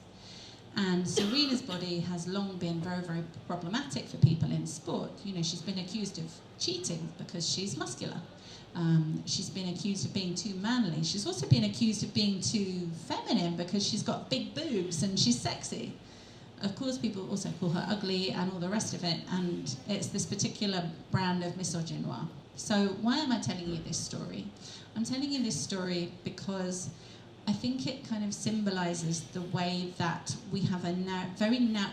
And Serena's body has long been very, very problematic for people in sport. She's been accused of cheating because she's muscular. She's been accused of being too manly. She's also been accused of being too feminine because she's got big boobs and she's sexy. Of course, people also call her ugly and all the rest of it, and it's this particular brand of misogynoir. So why am I telling you this story? I'm telling you this story because I think it kind of symbolizes the way that we have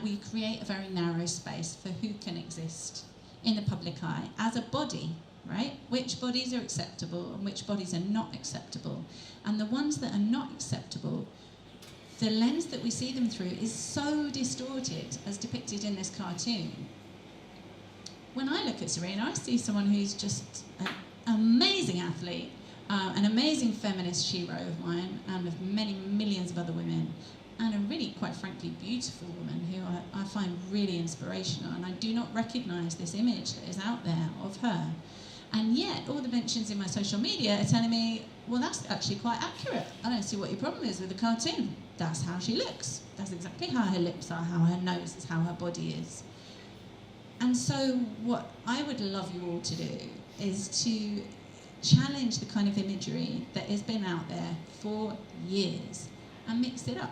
we create a very narrow space for who can exist in the public eye as a body, right? Which bodies are acceptable and which bodies are not acceptable. And the ones that are not acceptable, the lens that we see them through is so distorted, as depicted in this cartoon. When I look at Serena, I see someone who's just an amazing athlete, an amazing feminist hero of mine, and of many millions of other women, and a really, quite frankly, beautiful woman who I find really inspirational. And I do not recognise this image that is out there of her. And yet, all the mentions in my social media are telling me, well, that's actually quite accurate. I don't see what your problem is with the cartoon. That's how she looks. That's exactly how her lips are, how her nose is, how her body is. And so what I would love you all to do is to challenge the kind of imagery that has been out there for years and mix it up.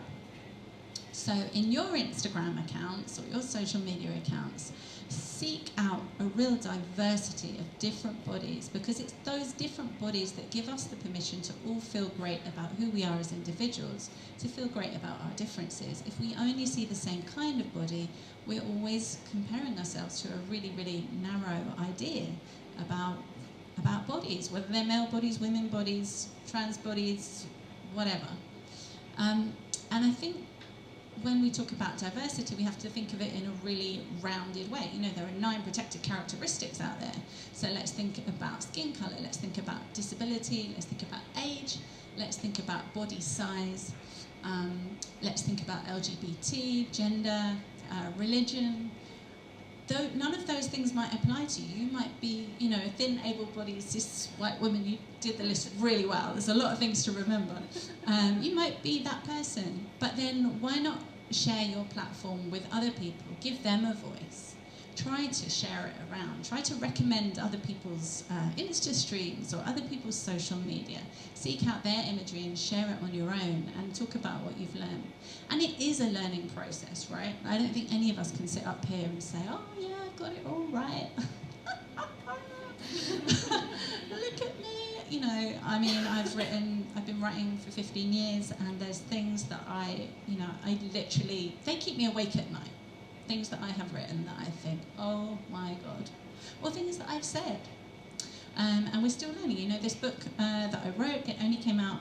So in your Instagram accounts or your social media accounts, seek out a real diversity of different bodies, because it's those different bodies that give us the permission to all feel great about who we are as individuals, to feel great about our differences. If we only see the same kind of body, we're always comparing ourselves to a really, really narrow idea about bodies, whether they're male bodies, women bodies, trans bodies, whatever. And I think when we talk about diversity, we have to think of it in a really rounded way. There are 9 protected characteristics out there. So let's think about skin colour, let's think about disability, let's think about age, let's think about body size, let's think about LGBT, gender, religion. Though none of those things might apply to you. You might be, a thin, able-bodied, cis white woman. You did the list really well. There's a lot of things to remember. You might be that person. But then why not share your platform with other people? Give them a voice. Try to share it around. Try to recommend other people's Insta streams or other people's social media. Seek out their imagery and share it on your own and talk about what you've learned. And it is a learning process, right? I don't think any of us can sit up here and say, oh yeah, I've got it all right. Look at me. You know, I mean, I've been writing for 15 years, and there's things that I literally, they keep me awake at night. Things that I have written that I think, oh my God. Or things that I've said. And we're still learning. You know, this book that I wrote, it only came out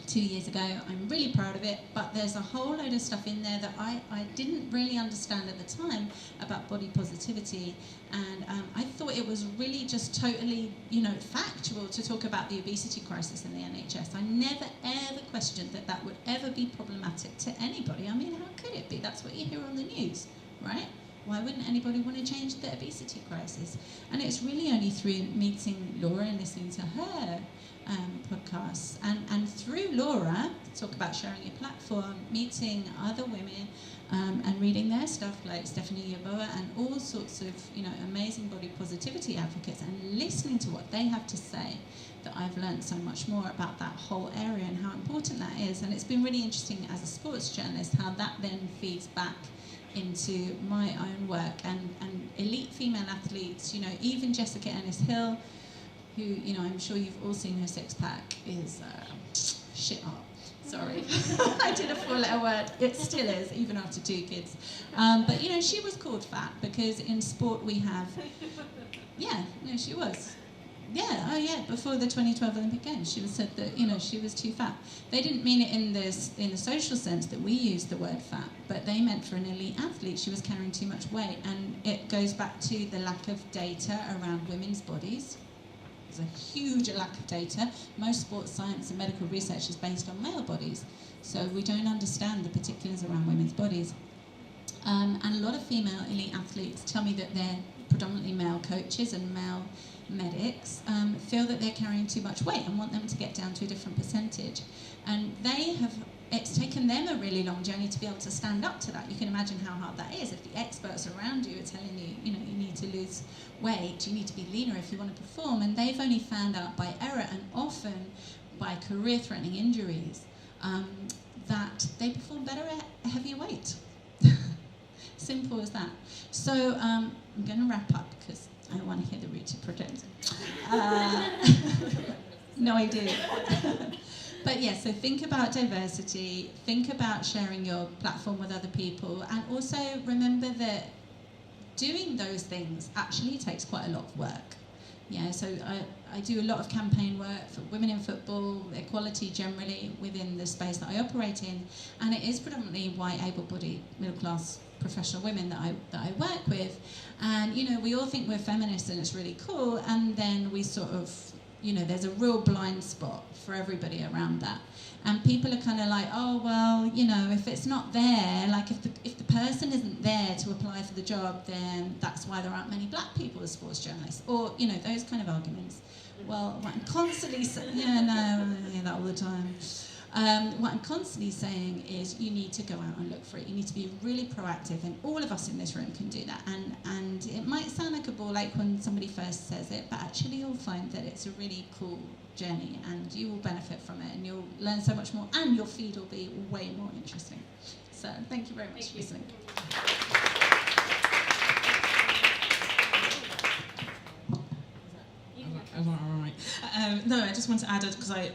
2 years ago. I'm really proud of it, but there's a whole load of stuff in there that I didn't really understand at the time about body positivity, and I thought it was really just totally, you know, factual to talk about the obesity crisis in the NHS. I never ever questioned that would ever be problematic to anybody. I mean, how could it be? That's what you hear on the news, right? Why wouldn't anybody want to change the obesity crisis? And it's really only through meeting Laura and listening to her podcasts, and through Laura, talk about sharing your platform, meeting other women, and reading their stuff like Stephanie Yeboah and all sorts of, you know, amazing body positivity advocates, and listening to what they have to say, that I've learned so much more about that whole area and how important that is. And it's been really interesting as a sports journalist how that then feeds back into my own work, and elite female athletes, you know, even Jessica Ennis-Hill, who, you know, I'm sure you've all seen her six-pack, is shit hot. Sorry. I did a four-letter word. It still is, even after 2 kids. But, you know, she was called fat because in sport we have... Yeah, no, she was. Yeah, oh yeah, before the 2012 Olympic Games, she was said that, you know, she was too fat. They didn't mean it in the social sense that we use the word fat, but they meant for an elite athlete she was carrying too much weight, and it goes back to the lack of data around women's bodies. There's a huge lack of data. Most sports science and medical research is based on male bodies, so we don't understand the particulars around women's bodies. And a lot of female elite athletes tell me that they're predominantly male coaches and male medics feel that they're carrying too much weight and want them to get down to a different percentage. And it's taken them a really long journey to be able to stand up to that. You can imagine how hard that is if the experts around you are telling you, you know, you need to lose weight, you need to be leaner if you want to perform, and they've only found out by error and often by career-threatening injuries that they perform better at heavier weight. Simple as that. So I'm going to wrap up because I don't want to hear the Rooted Project. No idea. But yeah, so think about diversity, think about sharing your platform with other people, and also remember that doing those things actually takes quite a lot of work. Yeah, so I do a lot of campaign work for women in football, equality generally within the space that I operate in, and it is predominantly white, able-bodied, middle-class professional women that I work with. And, you know, we all think we're feminists and it's really cool, and then we sort of, you know, there's a real blind spot for everybody around that. And people are kind of like, oh, well, you know, if it's not there, like if the person isn't there to apply for the job, then that's why there aren't many black people as sports journalists. Or, you know, those kind of arguments. Well, what I'm constantly saying, I hear that all the time. What I'm constantly saying is you need to go out and look for it. You need to be really proactive, and all of us in this room can do that. And it might sound like a ball ache when somebody first says it, but actually you'll find that it's a really cool journey, and you will benefit from it, and you'll learn so much more, and your feed will be way more interesting. So thank you very much for listening. All right. No, I just want to add it because I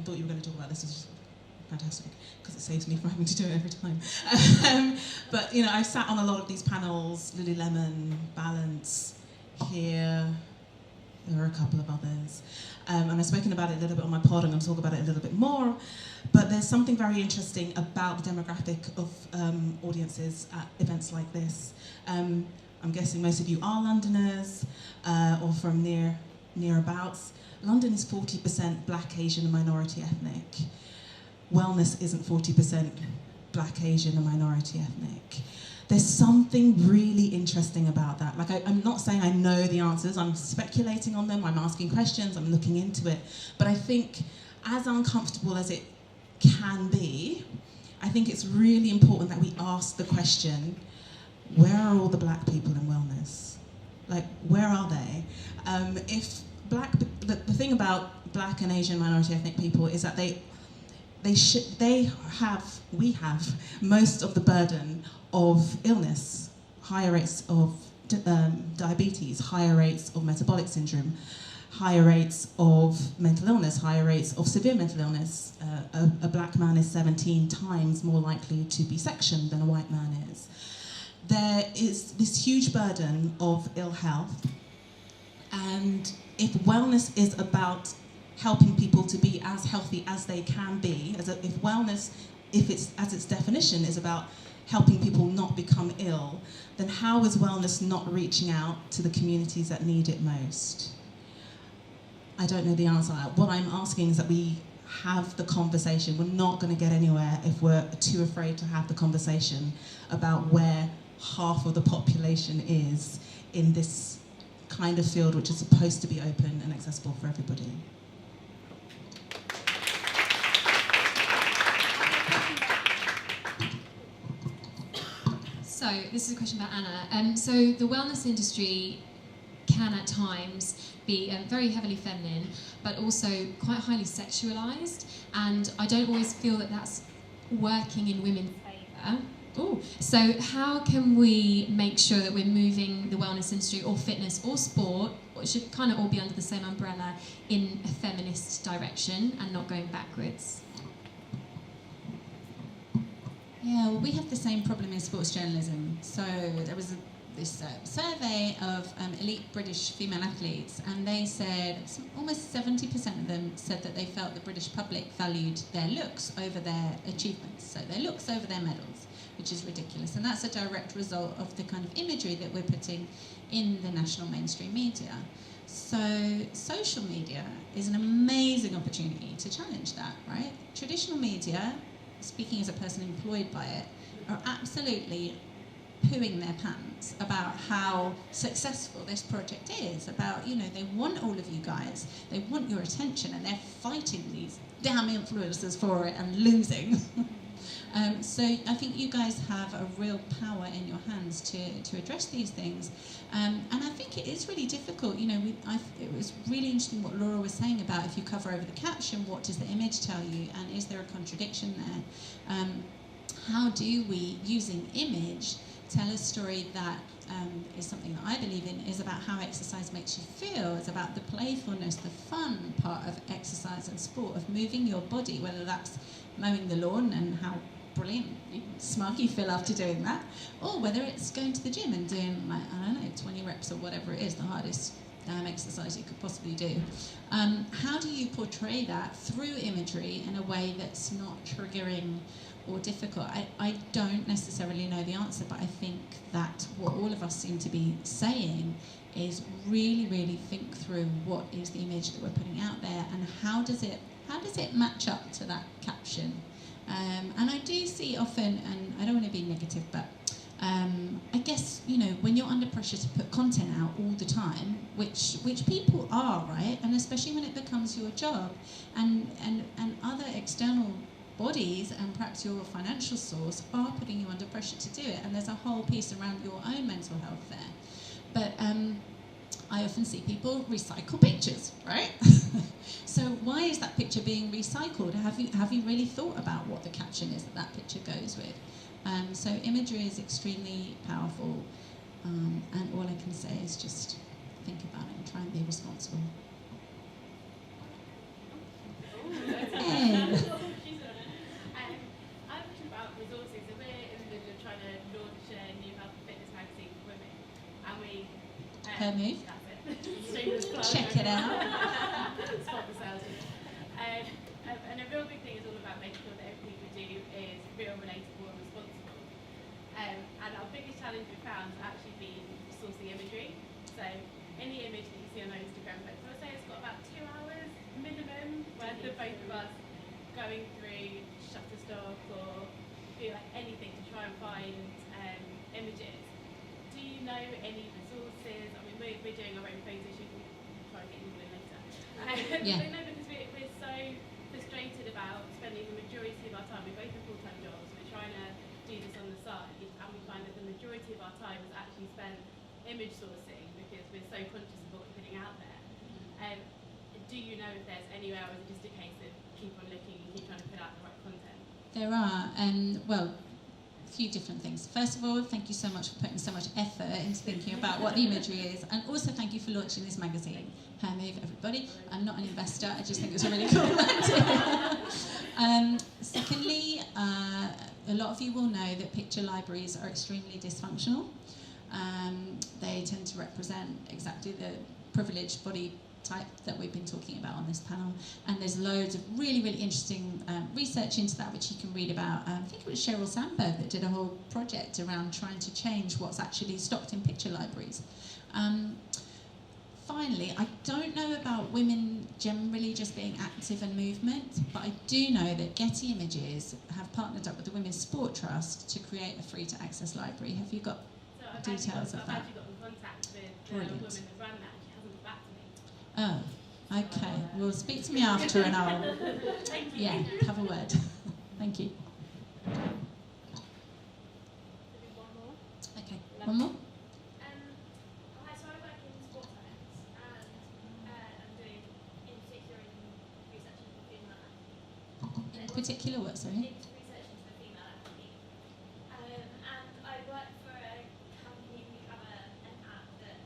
thought you were going to talk about this. This is fantastic because it saves me from having to do it every time. But, you know, I've sat on a lot of these panels, Lululemon, Balance, here, there are a couple of others. And I've spoken about it a little bit on my pod. I'm going to talk about it a little bit more. But there's something very interesting about the demographic of audiences at events like this. I'm guessing most of you are Londoners or from nearabouts. London is 40% black, Asian and minority ethnic. Wellness isn't 40% black, Asian and minority ethnic. There's something really interesting about that. Like, I'm not saying I know the answers, I'm speculating on them, I'm asking questions, I'm looking into it. But I think as uncomfortable as it can be, I think it's really important that we ask the question, where are all the black people in wellness? Like, where are they? The thing about black and Asian minority ethnic people is that we have most of the burden of illness, higher rates of diabetes, higher rates of metabolic syndrome, higher rates of mental illness, higher rates of severe mental illness. A black man is 17 times more likely to be sectioned than a white man is. There is this huge burden of ill health, and if wellness is about helping people to be as healthy as they can be, if wellness, if it's as its definition, is about helping people not become ill, then how is wellness not reaching out to the communities that need it most? I don't know the answer. What I'm asking is that we have the conversation. We're not going to get anywhere if we're too afraid to have the conversation about where half of the population is in this kind of field which is supposed to be open and accessible for everybody. So this is a question about Anna. So the wellness industry can at times be very heavily feminine, but also quite highly sexualized, and I don't always feel that that's working in women's favour. Ooh. So how can we make sure that we're moving the wellness industry or fitness or sport, or it should kind of all be under the same umbrella, in a feminist direction and not going backwards? Yeah, well, we have the same problem in sports journalism. So there was this survey of elite British female athletes, and they said almost 70% of them said that they felt the British public valued their looks over their achievements, so their looks over their medals, which is ridiculous. And that's a direct result of the kind of imagery that we're putting in the national mainstream media. So social media is an amazing opportunity to challenge that, right? Traditional media, speaking as a person employed by it, are absolutely pooing their pants about how successful this project is, about, you know, they want all of you guys, they want your attention, and they're fighting these damn influencers for it and losing. So I think you guys have a real power in your hands to address these things. And I think it is really difficult. You know, it was really interesting what Laura was saying about if you cover over the caption, what does the image tell you, and is there a contradiction there? How do we, using image, tell a story that is something that I believe in, is about how exercise makes you feel. It's about the playfulness, the fun part of exercise and sport, of moving your body, whether that's mowing the lawn and how brilliant, smug you feel after doing that, or whether it's going to the gym and doing, like, I don't know, 20 reps or whatever it is, the hardest damn exercise you could possibly do. How do you portray that through imagery in a way that's not triggering or difficult? I don't necessarily know the answer, but I think that what all of us seem to be saying is really, really think through what is the image that we're putting out there, and how does it match up to that caption? And I do see often, and I don't want to be negative, but I guess, you know, when you're under pressure to put content out all the time, which people are, right, and especially when it becomes your job, and other external bodies and perhaps your financial source are putting you under pressure to do it, and there's a whole piece around your own mental health there. But I often see people recycle pictures, right? So why is that picture being recycled? Have you really thought about what the caption is that picture goes with? So imagery is extremely powerful, and all I can say is just think about it and try and be responsible. Hey. Her move. Check it out. Spot the sales. And a real big thing is all about making sure that everything we do is real, relatable, and responsible. And our biggest challenge we found has actually been sourcing imagery. So any image that you see on our Instagram, so I say it's got about 2 hours minimum worth of both of us going through Shutterstock or do like anything to try and find images. Do you know any resources? I mean, we're doing our own photo shoot. We'll try and get you in later. Yeah. But no, because we're so frustrated about spending the majority of our time. We both have full-time jobs. We're trying to do this on the side, and we find that the majority of our time is actually spent image sourcing because we're so conscious of what we're putting out there. Do you know if there's anywhere, or is it just a case of keep on looking and keep trying to put out the right content? There are, well, few different things. First of all, thank you so much for putting so much effort into thinking about what the imagery is, and also thank you for launching this magazine. Hair move, everybody. I'm not an investor, I just think it's a really cool idea. Secondly, a lot of you will know that picture libraries are extremely dysfunctional. They tend to represent exactly the privileged body type that we've been talking about on this panel, and there's loads of really, really interesting research into that which you can read about. I think it was Sheryl Sandberg that did a whole project around trying to change what's actually stocked in picture libraries. Finally, I don't know about women generally just being active and movement, but I do know that Getty Images have partnered up with the Women's Sport Trust to create a free-to-access library. Have you got details of that? I've actually got in contact with the woman that ran that. She hasn't got back to me. Oh, okay. Well, speak to me after and I'll Thank you. yeah, have a word. Thank you. Maybe one more. Okay, one more? Hi, so I work in sports science, and I'm doing, in particular, research into the female athlete. In particular, what, sorry? Into research into the female athlete. And I work for a company. We have an app that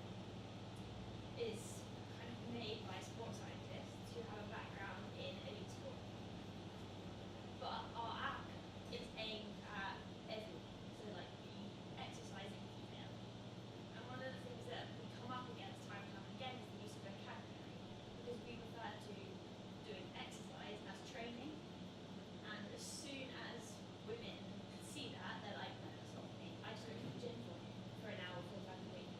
is kind of made by sports scientists who have a background in elite sport. But our app is aimed at everyone, so like the exercising female. And one of the things that we come up against time and time again is the use of vocabulary, because we refer to doing exercise as training. And as soon as women see that, they're like, no, that's not me. I just go to the gym for an hour 4 times a week.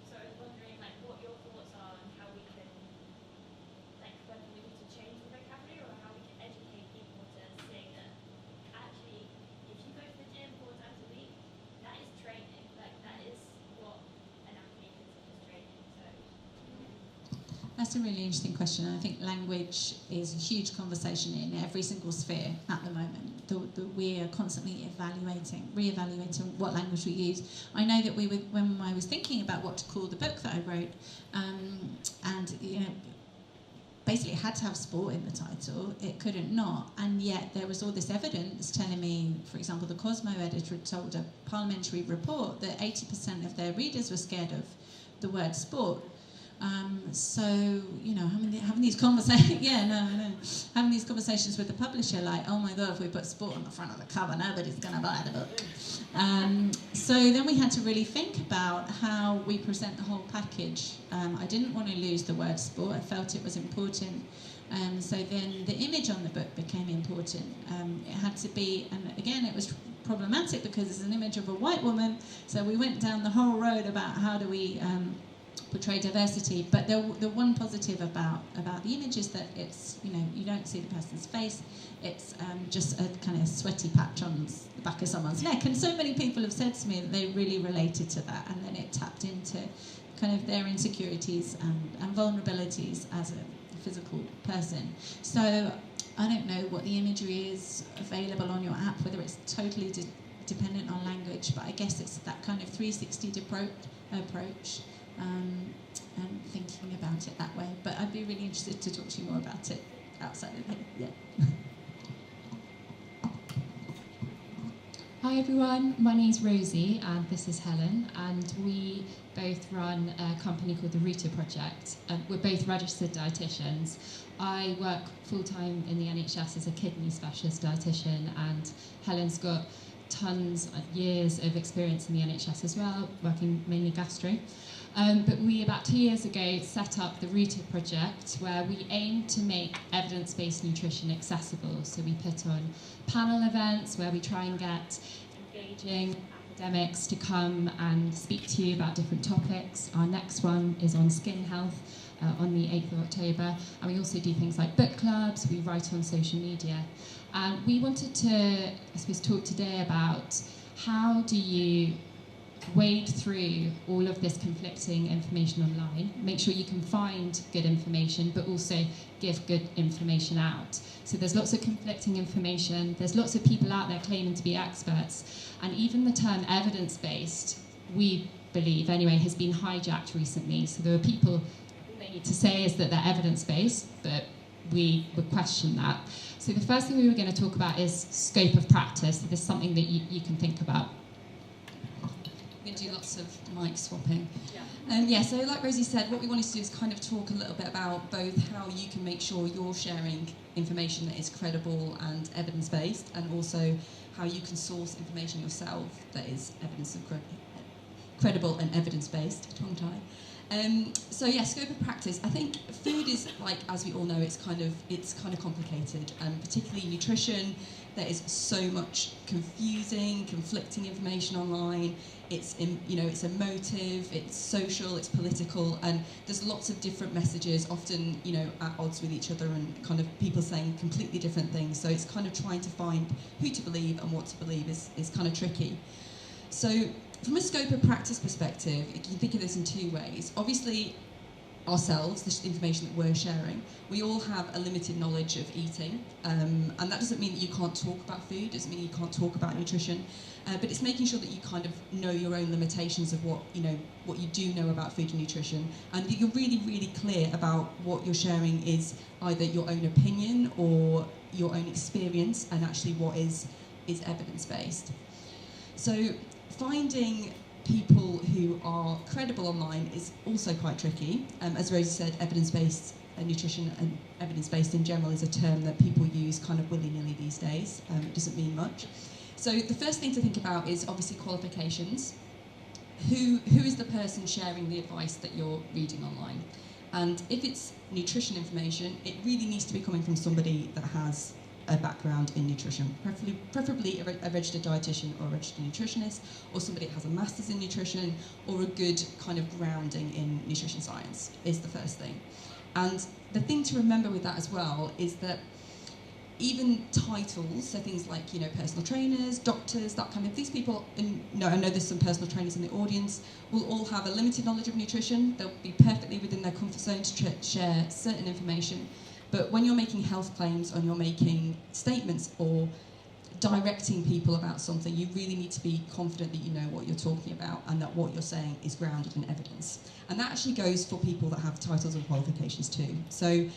So I was wondering like what your thoughts are on how we can, like whether we need to change the vocabulary or how we can educate people to say that actually if you go to the gym 4 times a week, that is training. Like that is what an athlete considers training. So That's a really interesting question. I think language is a huge conversation in every single sphere at the moment. We are constantly re-evaluating what language we use. I know that when I was thinking about what to call the book that I wrote, and you know, basically it had to have sport in the title, it couldn't not, and yet there was all this evidence telling me, for example, the Cosmo editor had told a parliamentary report that 80% of their readers were scared of the word sport. So, you know, having these conversations, having these conversations with the publisher, like, oh my God, if we put sport on the front of the cover, nobody's going to buy the book. So then we had to really think about how we present the whole package. I didn't want to lose the word sport. I felt it was important. So then the image on the book became important. It had to be, and again, it was problematic because it's an image of a white woman. So we went down the whole road about how do we portray diversity, but the one positive about the image is that it's, you know, you don't see the person's face, it's just a kind of sweaty patch on the back of someone's neck, and so many people have said to me that they really related to that, and then it tapped into kind of their insecurities and vulnerabilities as a physical person. So I don't know what the imagery is available on your app, whether it's totally dependent on language, but I guess it's that kind of 360 approach. And thinking about it that way. But I'd be really interested to talk to you more about it outside of here. Yeah. Hi everyone, my name's Rosie and this is Helen, and we both run a company called the Rooter Project. We're both registered dietitians. I work full-time in the NHS as a kidney specialist dietitian, and Helen's got tons of years of experience in the NHS as well, working mainly gastro. But we, about 2 years ago, set up the Rooter Project, where we aim to make evidence-based nutrition accessible. So we put on panel events where we try and get engaging academics to come and speak to you about different topics. Our next one is on skin health on the 8th of October. And we also do things like book clubs, we write on social media. And we wanted to, I suppose, talk today about how do you wade through all of this conflicting information online, make sure you can find good information, but also give good information out. So there's lots of conflicting information, there's lots of people out there claiming to be experts, and even the term evidence-based, we believe anyway, has been hijacked recently. So there are people, all they need to say is that they're evidence-based, but we would question that. So the first thing we were going to talk about is scope of practice. If there's something that you can think about. We're going to do lots of mic swapping. Yeah. So like Rosie said, what we wanted to do is kind of talk a little bit about both how you can make sure you're sharing information that is credible and evidence-based, and also how you can source information yourself that is credible and evidence-based. Tongue tie. Scope of practice. I think food is, like, as we all know, it's kind of complicated, particularly nutrition. There is so much confusing, conflicting information online. It's emotive, it's social, it's political, and there's lots of different messages, often at odds with each other, and kind of people saying completely different things. So it's kind of trying to find who to believe and what to believe is kind of tricky. So from a scope of practice perspective, you can think of this in two ways. Obviously, ourselves, the information that we're sharing, we all have a limited knowledge of eating, and that doesn't mean that you can't talk about food, doesn't mean you can't talk about nutrition, but it's making sure that you kind of know your own limitations of what you do know about food and nutrition, and that you're really, really clear about what you're sharing is either your own opinion or your own experience, and actually what is evidence-based. So finding people who are credible online is also quite tricky. As Rosie said, evidence-based nutrition and evidence-based in general is a term that people use kind of willy-nilly these days. It doesn't mean much. So the first thing to think about is obviously qualifications. Who is the person sharing the advice that you're reading online? And if it's nutrition information, it really needs to be coming from somebody that has a background in nutrition, preferably a registered dietitian or a registered nutritionist, or somebody that has a master's in nutrition, or a good kind of grounding in nutrition science is the first thing. And the thing to remember with that as well is that even titles, so things like personal trainers, doctors, that kind of, these people, and I know there's some personal trainers in the audience, will all have a limited knowledge of nutrition. They'll be perfectly within their comfort zone to share certain information. But when you're making health claims and you're making statements or directing people about something, you really need to be confident that you know what you're talking about and that what you're saying is grounded in evidence. And that actually goes for people that have titles and qualifications too. So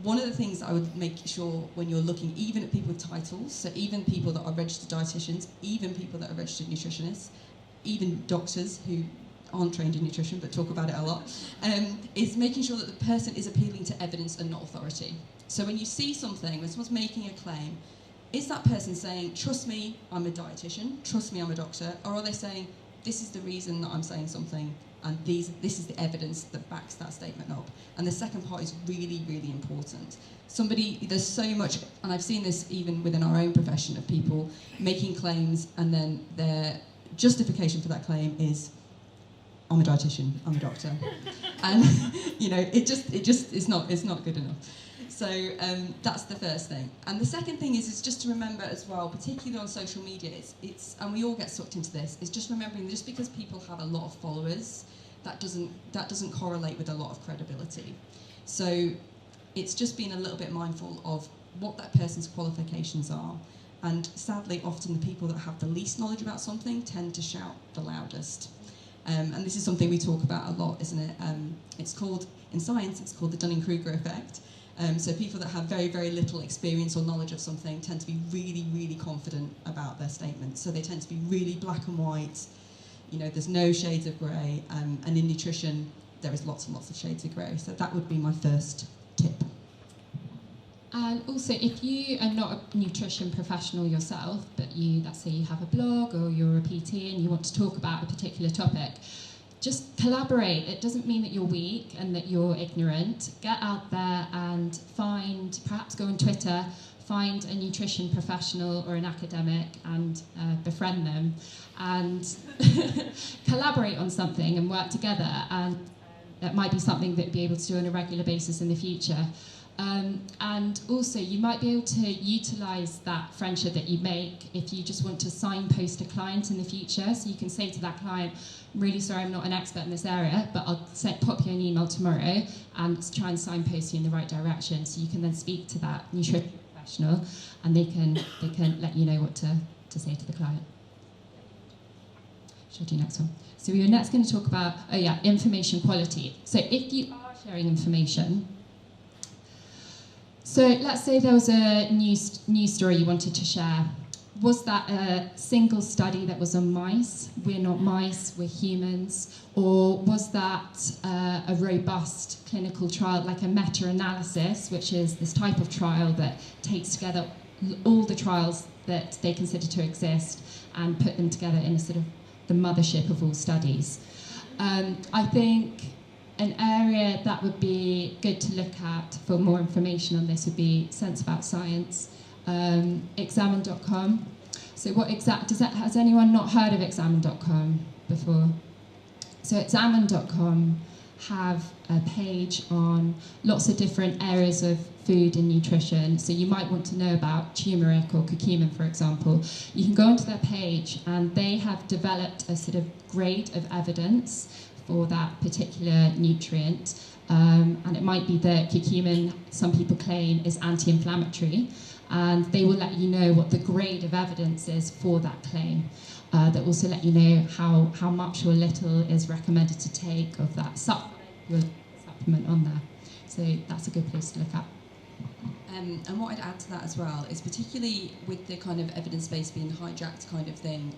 one of the things that I would make sure when you're looking even at people with titles, so even people that are registered dietitians, even people that are registered nutritionists, even doctors who aren't trained in nutrition but talk about it a lot, is making sure that the person is appealing to evidence and not authority. So when you see something, when someone's making a claim, is that person saying, trust me, I'm a dietitian, trust me, I'm a doctor, or are they saying, this is the reason that I'm saying something, and this is the evidence that backs that statement up? And the second part is really, really important. There's so much, and I've seen this even within our own profession, of people making claims and then their justification for that claim is, I'm a dietitian, I'm a doctor. And it just is not good enough. So that's the first thing. And the second thing is just to remember as well, particularly on social media, it's and we all get sucked into this, is just remembering that just because people have a lot of followers, that doesn't correlate with a lot of credibility. So it's just being a little bit mindful of what that person's qualifications are. And sadly, often the people that have the least knowledge about something tend to shout the loudest. And this is something we talk about a lot, isn't it? In science, it's called the Dunning-Kruger Effect. So people that have very, very little experience or knowledge of something tend to be really, really confident about their statements. So they tend to be really black and white. There's no shades of grey. And in nutrition, there is lots and lots of shades of grey. So that would be my first tip. And also, if you are not a nutrition professional yourself, but let's say you have a blog or you're a PT and you want to talk about a particular topic, just collaborate. It doesn't mean that you're weak and that you're ignorant. Get out there and perhaps go on Twitter, find a nutrition professional or an academic and befriend them and collaborate on something and work together. And that might be something that you'll be able to do on a regular basis in the future. And also, you might be able to utilise that friendship that you make if you just want to signpost a client in the future. So you can say to that client, I'm really sorry I'm not an expert in this area, but I'll pop you an email tomorrow and try and signpost you in the right direction. So you can then speak to that nutrition professional and they can let you know what to say to the client. Shall I do next one? So we were next going to talk about, information quality. So if you are sharing information, So let's say there was a news story you wanted to share. Was that a single study that was on mice? We're not mice, we're humans. Or was that a robust clinical trial, like a meta-analysis, which is this type of trial that takes together all the trials that they consider to exist and put them together in a sort of the mothership of all studies? I think an area that would be good to look at for more information on this would be Sense About Science, examine.com. So has anyone not heard of examine.com before? So examine.com have a page on lots of different areas of food and nutrition. So you might want to know about turmeric or curcumin, for example. You can go onto their page and they have developed a sort of grade of evidence for that particular nutrient. And it might be that curcumin, some people claim, is anti-inflammatory. And they will let you know what the grade of evidence is for that claim. That also let you know how much or little is recommended to take of that supplement on there. So that's a good place to look at. And what I'd add to that as well is, particularly with the kind of evidence-based being hijacked kind of thing,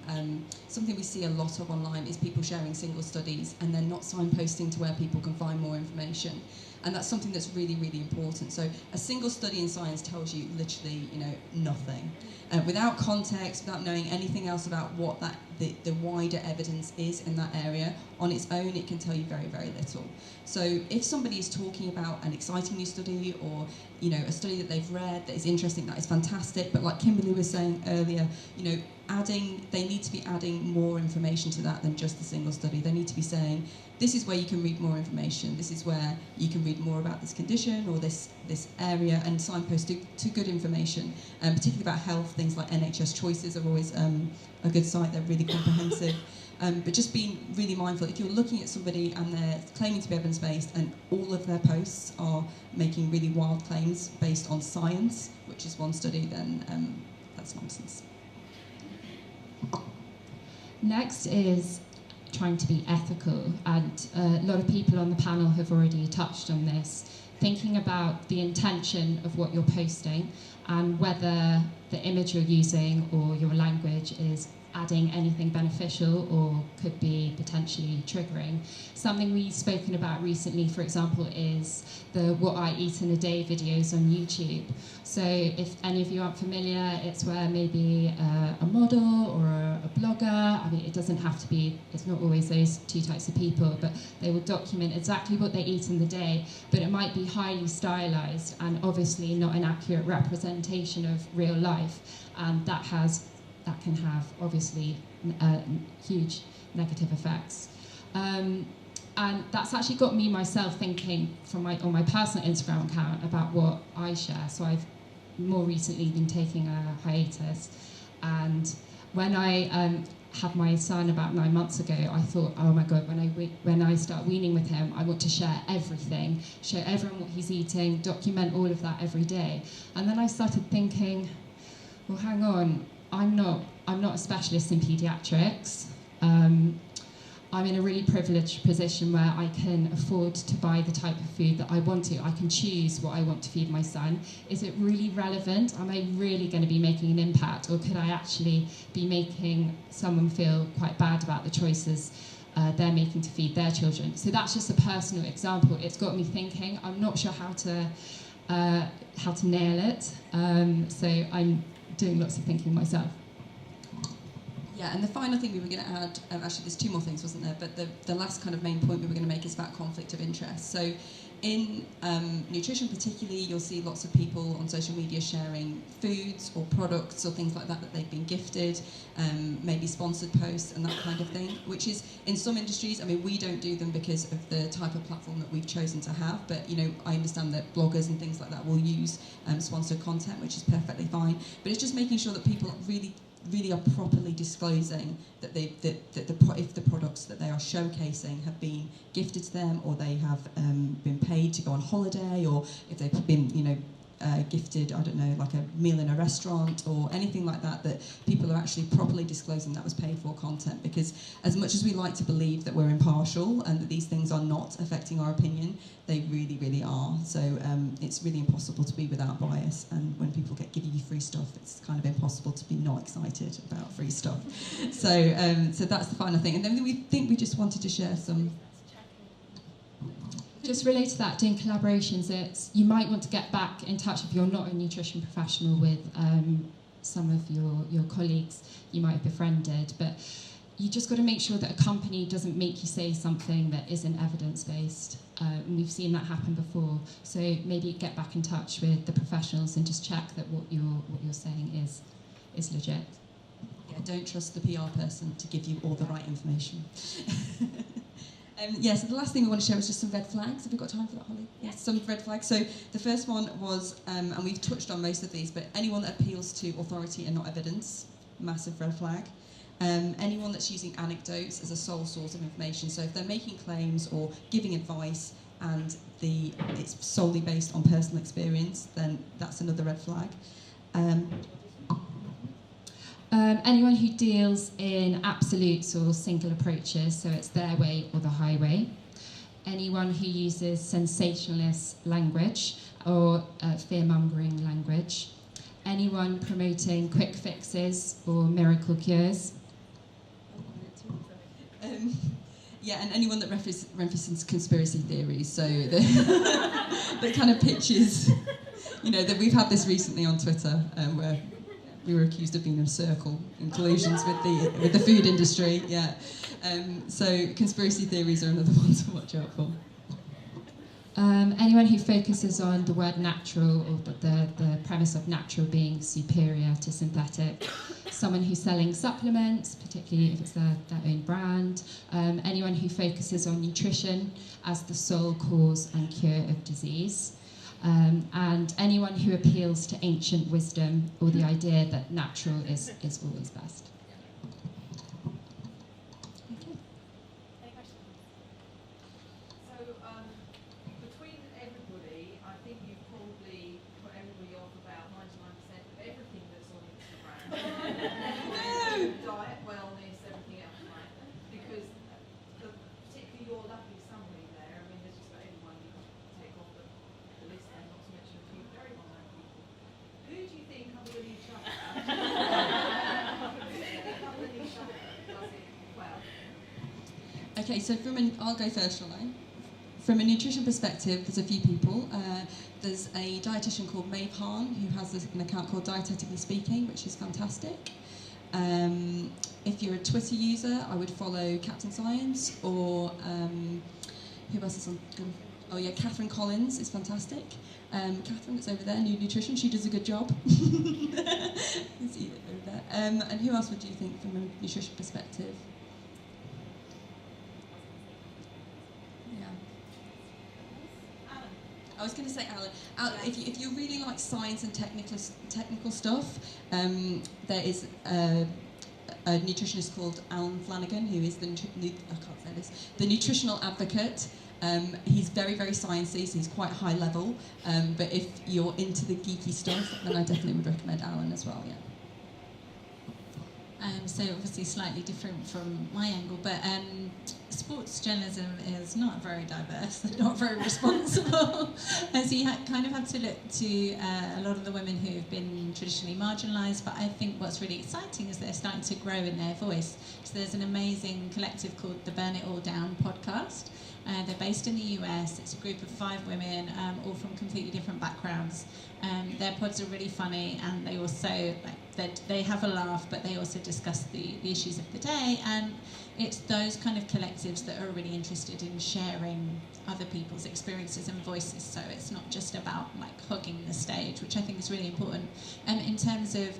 something we see a lot of online is people sharing single studies and then not signposting to where people can find more information. And that's something that's really, really important. So a single study in science tells you literally, nothing. Without context, without knowing anything else about what the wider evidence is in that area, on its own it can tell you very, very little. So if somebody is talking about an exciting new study or a study that they've read that is interesting, that is fantastic, but like Kimberly was saying earlier, they need to be adding more information to that than just the single study. They need to be saying, this is where you can read more information, this is where you can read more about this condition or this area, and signpost to good information, particularly about health. Things like NHS Choices are always a good site, they're really comprehensive. But just being really mindful, if you're looking at somebody and they're claiming to be evidence-based and all of their posts are making really wild claims based on science, which is one study, then that's nonsense. Next is trying to be ethical, and a lot of people on the panel have already touched on this, thinking about the intention of what you're posting and whether the image you're using or your language is adding anything beneficial or could be potentially triggering. Something we've spoken about recently, for example, is the What I Eat in a Day videos on YouTube. So if any of you aren't familiar, it's where maybe a model or a blogger, it doesn't have to be, it's not always those two types of people, but they will document exactly what they eat in the day, but it might be highly stylized and obviously not an accurate representation of real life, and that can have obviously huge negative effects. And that's actually got me myself thinking on my personal Instagram account about what I share. So I've more recently been taking a hiatus, and when I had my son about 9 months ago, I thought, oh my God, when I start weaning with him, I want to share everything, show everyone what he's eating, document all of that every day. And then I started thinking, well, hang on, I'm not a specialist in paediatrics. I'm in a really privileged position where I can afford to buy the type of food that I want to. I can choose what I want to feed my son. Is it really relevant? Am I really going to be making an impact? Or could I actually be making someone feel quite bad about the choices they're making to feed their children? So that's just a personal example. It's got me thinking. I'm not sure how to nail it. So I'm doing lots of thinking myself. Yeah, and the final thing we were going to add, actually there's two more things, wasn't there? But the last kind of main point we were going to make is about conflict of interest. So in nutrition particularly, you'll see lots of people on social media sharing foods or products or things like that they've been gifted, maybe sponsored posts and that kind of thing, which is in some industries, we don't do them because of the type of platform that we've chosen to have, but I understand that bloggers and things like that will use sponsored content, which is perfectly fine. But it's just making sure that people really are properly disclosing that if the products that they are showcasing have been gifted to them, or they have been paid to go on holiday, or if they've been gifted, I don't know, like a meal in a restaurant or anything like that, that people are actually properly disclosing that was paid for content. Because as much as we like to believe that we're impartial and that these things are not affecting our opinion, they really, really are. So it's really impossible to be without bias. And when people giving you free stuff, it's kind of impossible to be not excited about free stuff. So that's the final thing. And then we just wanted to share some. Just related to that, doing collaborations, you might want to get back in touch if you're not a nutrition professional with some of your colleagues you might have befriended, but you just got to make sure that a company doesn't make you say something that isn't evidence-based. And we've seen that happen before. So maybe get back in touch with the professionals and just check that what you're saying is legit. Yeah, don't trust the PR person to give you all the right information. So the last thing we want to share is just some red flags. Have we got time for that, Holly? Yes, some red flags. So the first one was, and we've touched on most of these, but anyone that appeals to authority and not evidence, massive red flag. Anyone that's using anecdotes as a sole source of information. So if they're making claims or giving advice and it's solely based on personal experience, then that's another red flag. Anyone who deals in absolutes or single approaches, so it's their way or the highway. Anyone who uses sensationalist language or fear-mongering language. Anyone promoting quick fixes or miracle cures. And anyone that references conspiracy theories, so that kind of pitches, that we've had this recently on Twitter, where we were accused of being in a circle in collusions with the food industry. So conspiracy theories are another one to watch out for. Anyone who focuses on the word natural or the premise of natural being superior to synthetic. Someone who's selling supplements, particularly if it's their own brand. Anyone who focuses on nutrition as the sole cause and cure of disease. And anyone who appeals to ancient wisdom or the idea that natural is always best. Any questions? So, between everybody, I think you've probably put everybody off about 99% of everything that's on Instagram. Diet, wellness, everything else, right? Because particularly your lovely summary there, I mean, there's just about everyone you can take off the list there, not to mention a few very well-known people. Who do you think, other than each other, does it well? Okay, so I'll go first, shall I? From a nutrition perspective, there's a few people. There's a dietitian called Maeve Hahn who has an account called Dietetically Speaking, which is fantastic. If you're a Twitter user, I would follow Captain Science, or who else is on? Oh yeah, Catherine Collins is fantastic. Catherine that's over there, New Nutrition, she does a good job. You see it over there. And who else would you think from a nutrition perspective? I was going to say Alan. If you really like science and technical stuff, there is a nutritionist called Alan Flanagan, who is the nutritional advocate. He's very, very sciencey, so he's quite high level. But if you're into the geeky stuff, then I definitely would recommend Alan as well. Yeah. So obviously slightly different from my angle, but sports journalism is not very diverse, not very responsible. And so you kind of have to look to a lot of the women who have been traditionally marginalised, but I think what's really exciting is they're starting to grow in their voice. So there's an amazing collective called the Burn It All Down podcast. They're based in the US. It's a group of 5 women, all from completely different backgrounds. Their pods are really funny, and they also they have a laugh, but they also discuss the issues of the day. And it's those kind of collectives that are really interested in sharing other people's experiences and voices. So it's not just about hogging the stage, which I think is really important. In terms of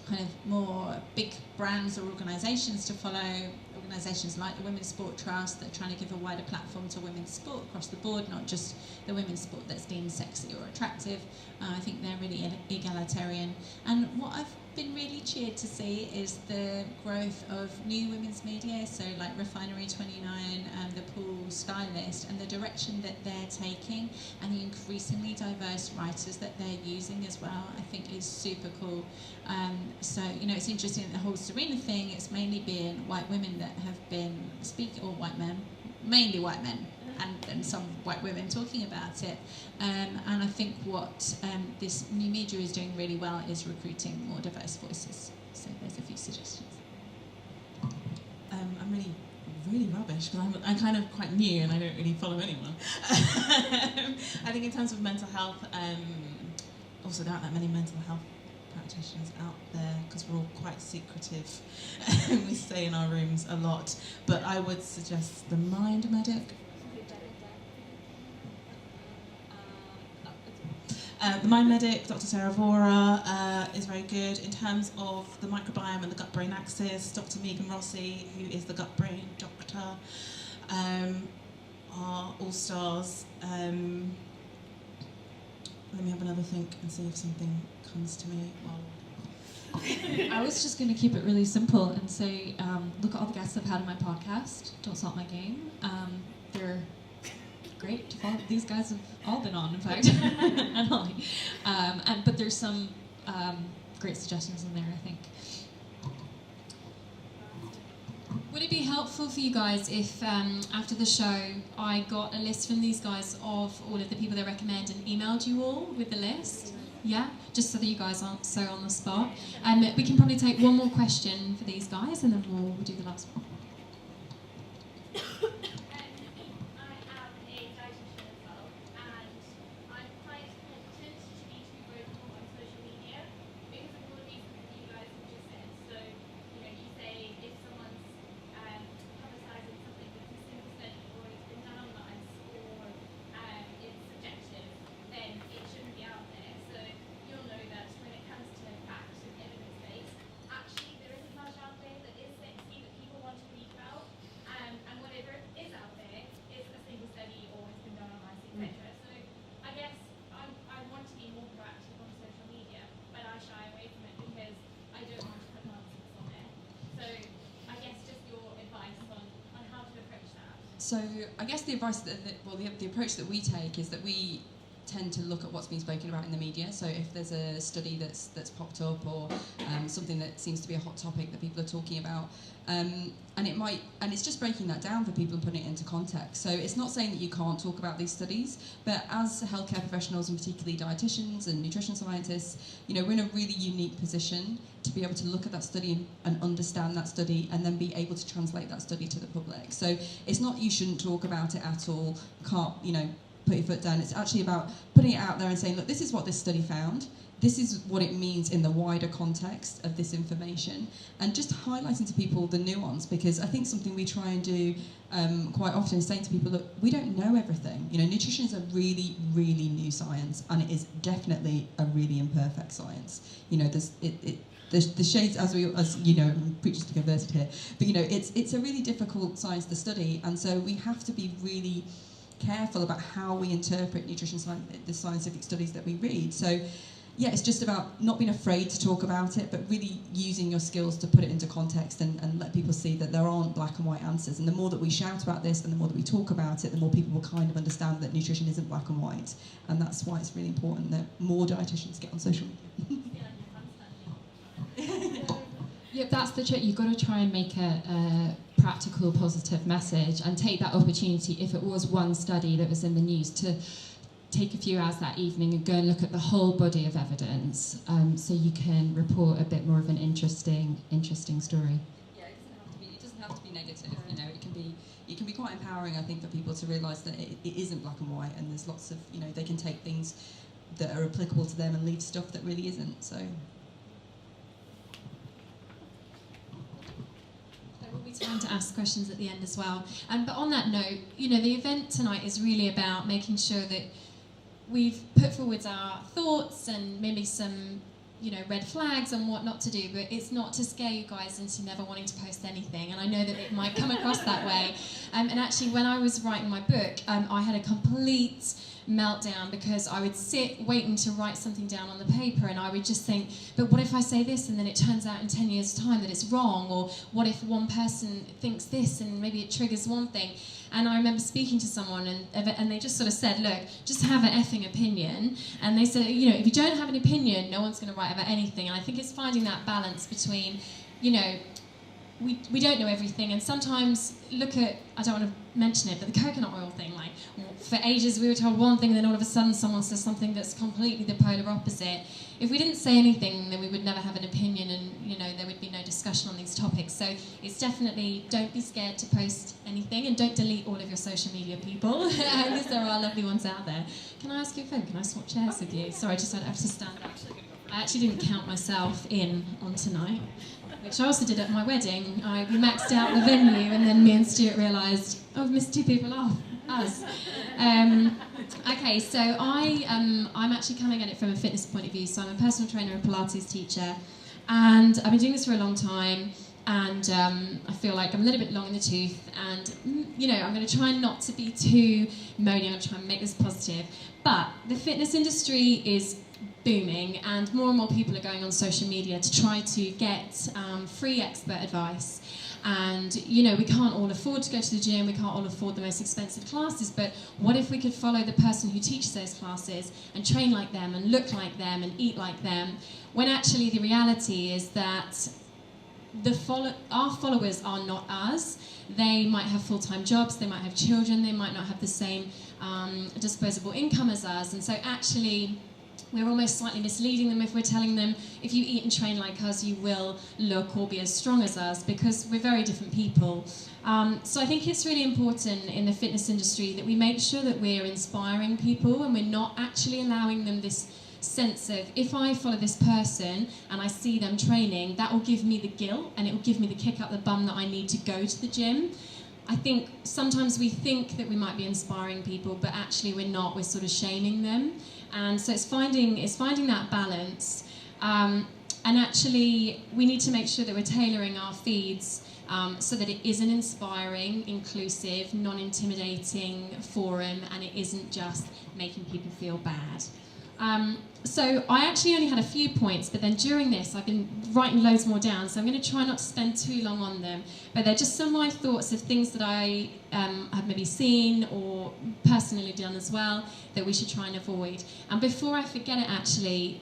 kind of more big brands or organisations to follow, organisations like the Women's Sport Trust that are trying to give a wider platform to women's sport across the board, not just the women's sport that's deemed sexy or attractive. I think they're really egalitarian. And what I've been really cheered to see is the growth of new women's media, so like Refinery 29 and the Pool Stylist, and the direction that they're taking, and the increasingly diverse writers that they're using as well, I think is super cool. So, you know, it's interesting, the whole Serena thing, it's mainly been white women that have been speaking, or white men, mainly white men, and some white women talking about it. And I think what this new media is doing really well is recruiting more diverse voices. So there's a few suggestions. I'm really rubbish because I'm kind of quite new and I don't really follow anyone. I think in terms of mental health, also there aren't that many mental health practitioners out there because we're all quite secretive. We stay in our rooms a lot. But I would suggest the Mind Medic. The Mind Medic, Dr. Sarah Vora, is very good. In terms of the microbiome and the gut-brain axis, Dr. Megan Rossi, who is the gut-brain doctor, are all stars. Let me have another think and see if something comes to me. I was just going to keep it really simple and say, look at all the guests I've had on my podcast. Don't salt my game. They're great to follow. These guys have all been on, in fact, and Holly. But there's some great suggestions in there, I think. Would it be helpful for you guys if, after the show, I got a list from these guys of all of the people they recommend and emailed you all with the list? Yeah? Just so that you guys aren't so on the spot. We can probably take one more question for these guys and then we'll do the last one. So I guess the advice, the approach that we take is that we tend to look at what's being spoken about in the media. So if there's a study that's popped up or something that seems to be a hot topic that people are talking about, and it's just breaking that down for people and putting it into context. So it's not saying that you can't talk about these studies, but as healthcare professionals and particularly dietitians and nutrition scientists, you know, we're in a really unique position to be able to look at that study and understand that study and then be able to translate that study to the public. So it's not you shouldn't talk about it at all, can't, you know, put your foot down. It's actually about putting it out there and saying, look, this is what this study found. This is what it means in the wider context of this information, and just highlighting to people the nuance, because I think something we try and do quite often is saying to people, look, we don't know everything. You know, nutrition is a really, really new science, and it is definitely a really imperfect science. You know, the shades, as you know, preachers to converted here, but you know, it's a really difficult science to study, and so we have to be really careful about how we interpret nutrition science, the scientific studies that we read. So yeah, it's just about not being afraid to talk about it, but really using your skills to put it into context and let people see that there aren't black and white answers. And the more that we shout about this and the more that we talk about it, the more people will kind of understand that nutrition isn't black and white. And that's why it's really important that more dietitians get on social media. Yeah, that's the trick. You've got to try and make a practical, positive message and take that opportunity, if it was one study that was in the news, to take a few hours that evening and go and look at the whole body of evidence, so you can report a bit more of an interesting story. Yeah, it doesn't have to be negative. You know, it can be quite empowering, I think, for people to realise that it isn't black and white, and there's lots of, you know, they can take things that are applicable to them and leave stuff that really isn't. So. Time to ask questions at the end as well. But on that note, you know, the event tonight is really about making sure that we've put forward our thoughts and maybe some red flags and what not to do, but it's not to scare you guys into never wanting to post anything. And I know that it might come across that way. And actually, when I was writing my book, I had a complete meltdown because I would sit waiting to write something down on the paper, and I would just think, but what if I say this and then it turns out in 10 years' time that it's wrong? Or what if one person thinks this and maybe it triggers one thing? And I remember speaking to someone and they just sort of said, look, just have an effing opinion. And they said, if you don't have an opinion, no one's going to write about anything. And I think it's finding that balance between, we don't know everything, and sometimes look at, I don't want to mention it, but the coconut oil thing, like for ages we were told one thing and then all of a sudden someone says something that's completely the polar opposite. If we didn't say anything, then we would never have an opinion, and there would be no discussion on these topics. So it's definitely, don't be scared to post anything, and don't delete all of your social media people, because there are lovely ones out there. Can I ask you a favour? Can I swap chairs with you? Sorry, I just have to stand up. I actually didn't count myself in on tonight, which I also did at my wedding. We maxed out the venue, and then me and Stuart realised, we've missed 2 people off, us. Okay, so I'm actually coming at it from a fitness point of view. So I'm a personal trainer and Pilates teacher, and I've been doing this for a long time, and I feel like I'm a little bit long in the tooth, and I'm going to try not to be too moany. I'm going to try and make this positive. But the fitness industry is booming, and more people are going on social media to try to get free expert advice. And we can't all afford to go to the gym, we can't all afford the most expensive classes, but what if we could follow the person who teaches those classes and train like them and look like them and eat like them, when actually the reality is that our followers are not us. They might have full-time jobs, they might have children, they might not have the same disposable income as us, and so actually we're almost slightly misleading them if we're telling them, if you eat and train like us, you will look or be as strong as us, because we're very different people. So I think it's really important in the fitness industry that we make sure that we're inspiring people, and we're not actually allowing them this sense of, if I follow this person and I see them training, that will give me the guilt and it will give me the kick up the bum that I need to go to the gym. I think sometimes we think that we might be inspiring people, but actually we're not. We're sort of shaming them, and so it's finding that balance. And actually, we need to make sure that we're tailoring our feeds so that it is an inspiring, inclusive, non-intimidating forum, and it isn't just making people feel bad. So I actually only had a few points, but then during this I've been writing loads more down, so I'm going to try not to spend too long on them, but they're just some of my thoughts of things that I have maybe seen or personally done as well that we should try and avoid. And before I forget it, actually,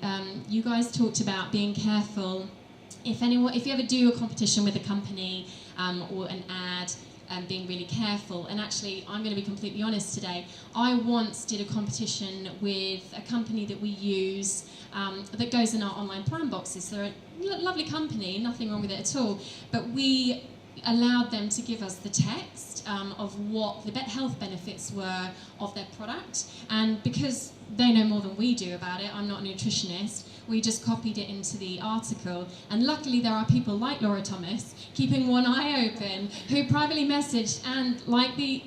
you guys talked about being careful if you ever do a competition with a company or an ad, being really careful. And actually, I'm going to be completely honest today. I once did a competition with a company that we use that goes in our online plan boxes. They're a lovely company, nothing wrong with it at all. But we allowed them to give us the text of what the health benefits were of their product. And because they know more than we do about it, I'm not a nutritionist, we just copied it into the article. And luckily there are people like Laura Thomas keeping one eye open who privately messaged, and like the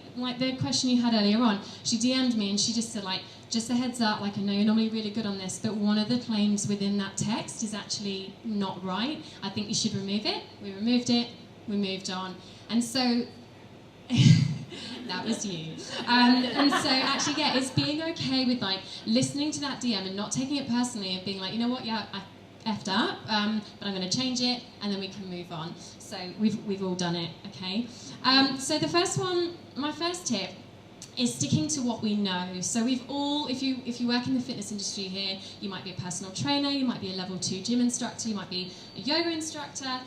question you had earlier on, she DM'd me and she just said, just a heads up, I know you're normally really good on this, but one of the claims within that text is actually not right. I think you should remove it. We removed it, we moved on. And so that was you. And so actually, yeah, it's being okay with listening to that DM and not taking it personally and being like, you know what, yeah, I effed up, but I'm going to change it, and then we can move on. So we've all done it, okay? So the first one, my first tip, is sticking to what we know. So we've all, if you work in the fitness industry here, you might be a personal trainer, you might be a level 2 gym instructor, you might be a yoga instructor,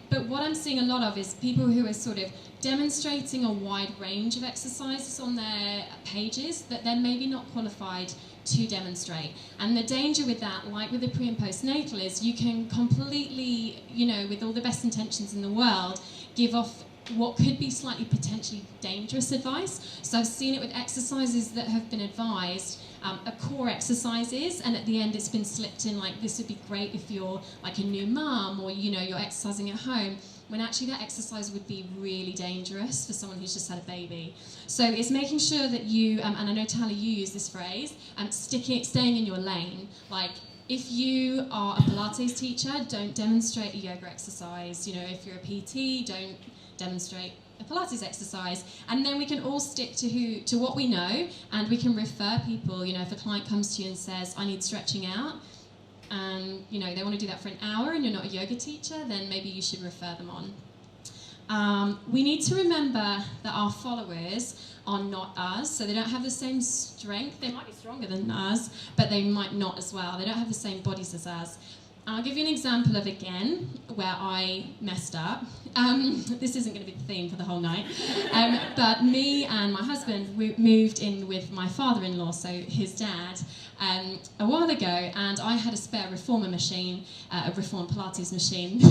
but what I'm seeing a lot of is people who are sort of demonstrating a wide range of exercises on their pages that they're maybe not qualified to demonstrate. And the danger with that, like with the pre and postnatal, is you can completely, with all the best intentions in the world, give off what could be slightly potentially dangerous advice. So I've seen it with exercises that have been advised are core exercises, and at the end it's been slipped in this would be great if you're a new mum, or you're exercising at home, when actually that exercise would be really dangerous for someone who's just had a baby. So it's making sure that you, and I know Tally, you use this phrase, staying in your lane. if you are a Pilates teacher, don't demonstrate a yoga exercise. You know, if you're a PT, don't demonstrate a Pilates exercise. And then we can all stick to what we know, and we can refer people. You know, if a client comes to you and says, I need stretching out, and you know they want to do that for an hour and you're not a yoga teacher, then maybe you should refer them on. We need to remember that our followers are not us, so they don't have the same strength. They might be stronger than us, but they might not as well. They don't have the same bodies as us. I'll give you an example of, again, where I messed up. This isn't going to be the theme for the whole night. But me and my husband, we moved in with my father-in-law, so his dad, a while ago, and I had a spare reformer machine, a reform Pilates machine,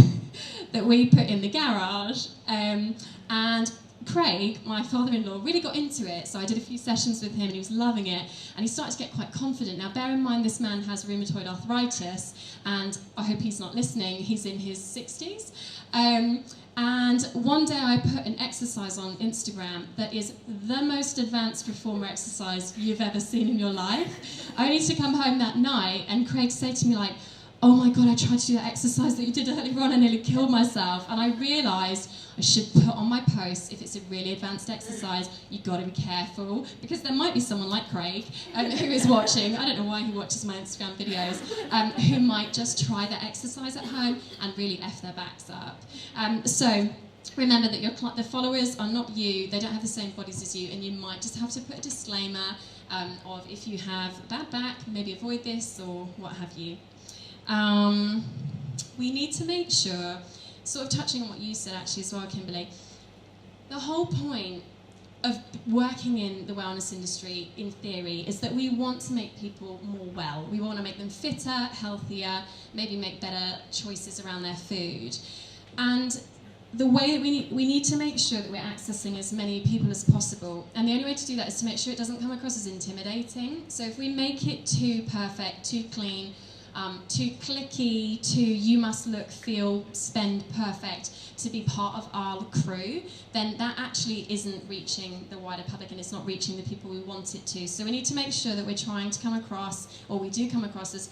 that we put in the garage. And Craig, my father-in-law, really got into it, so I did a few sessions with him and he was loving it, and he started to get quite confident. Now, bear in mind, this man has rheumatoid arthritis, and I hope he's not listening, he's in his 60s. And one day I put an exercise on Instagram that is the most advanced reformer exercise you've ever seen in your life. Only to come home that night and Craig said to me, like, oh my God, I tried to do that exercise that you did earlier on, I nearly killed myself. And I realised I should put on my post, if it's a really advanced exercise, you've got to be careful, because there might be someone like Craig who is watching, I don't know why he watches my Instagram videos, who might just try that exercise at home and really F their backs up. So remember that the followers are not you, they don't have the same bodies as you, and you might just have to put a disclaimer of if you have bad back, maybe avoid this or what have you. We need to make sure, sort of touching on what you said actually as well, Kimberly, the whole point of working in the wellness industry, in theory, is that we want to make people more well. We want to make them fitter, healthier, maybe make better choices around their food. And the way that we need to make sure that we're accessing as many people as possible. And the only way to do that is to make sure it doesn't come across as intimidating. So if we make it too perfect, too clean, too clicky, too you must look, feel, spend perfect to be part of our crew, then that actually isn't reaching the wider public and it's not reaching the people we want it to. So we need to make sure that we're trying to come across, or we do come across, as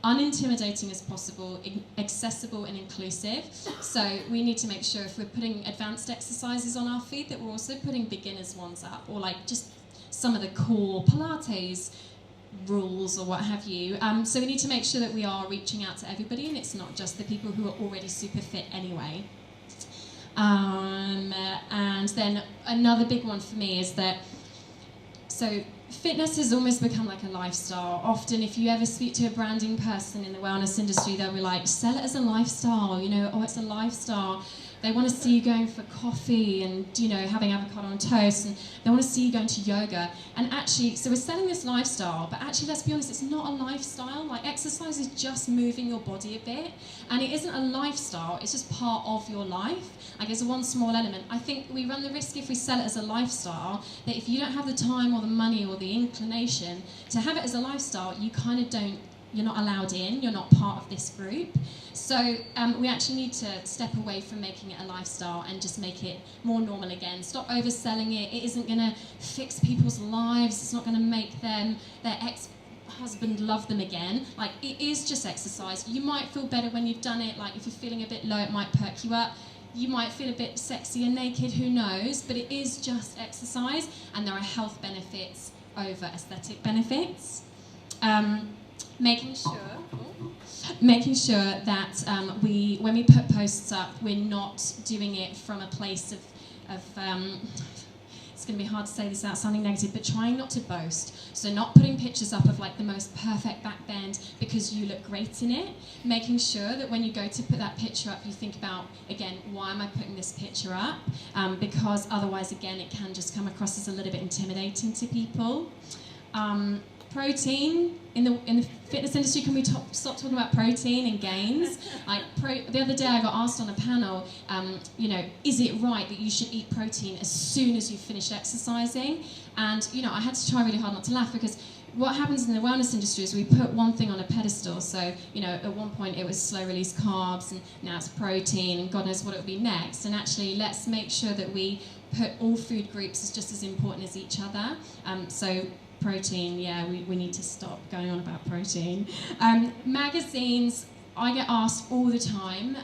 unintimidating as possible, accessible and inclusive. So we need to make sure if we're putting advanced exercises on our feed that we're also putting beginners ones up, or like just some of the core Pilates rules or what have you. So we need to make sure that we are reaching out to everybody and it's not just the people who are already super fit anyway. And then another big one for me is that, so fitness has almost become like a lifestyle. Often if you ever speak to a branding person in the wellness industry, they'll be like, sell it as a lifestyle, you know, oh, it's a lifestyle. They want to see you going for coffee and, you know, having avocado on toast, and they want to see you going to yoga. And actually, so we're selling this lifestyle, but actually, let's be honest, it's not a lifestyle. Like, exercise is just moving your body a bit, and it isn't a lifestyle, it's just part of your life. Like, it's one small element. I think we run the risk, if we sell it as a lifestyle, that if you don't have the time or the money or the inclination to have it as a lifestyle, you kind of don't, you're not allowed in, you're not part of this group. So we actually need to step away from making it a lifestyle and just make it more normal again. Stop overselling it. It isn't going to fix people's lives. It's not going to make them, their ex-husband love them again. Like, it is just exercise. You might feel better when you've done it. Like, if you're feeling a bit low, it might perk you up. You might feel a bit sexy and naked, who knows? But it is just exercise, and there are health benefits over aesthetic benefits. Making sure that when we put posts up, we're not doing it from a place of it's going to be hard to say this without sounding negative, but trying not to boast. So not putting pictures up of like the most perfect back bend because you look great in it. Making sure that when you go to put that picture up, you think about, again, why am I putting this picture up? Because otherwise, again, it can just come across as a little bit intimidating to people. Protein in the fitness industry, can we stop talking about protein and gains? Like the other day I got asked on a panel, you know, is it right that you should eat protein as soon as you've finished exercising? And you know, I had to try really hard not to laugh, because what happens in the wellness industry is we put one thing on a pedestal. So, you know, at one point it was slow release carbs, and now it's protein, and God knows what it will be next. And actually, let's make sure that we put all food groups as just as important as each other. So Protein, yeah, we need to stop going on about protein. Magazines, I get asked all the time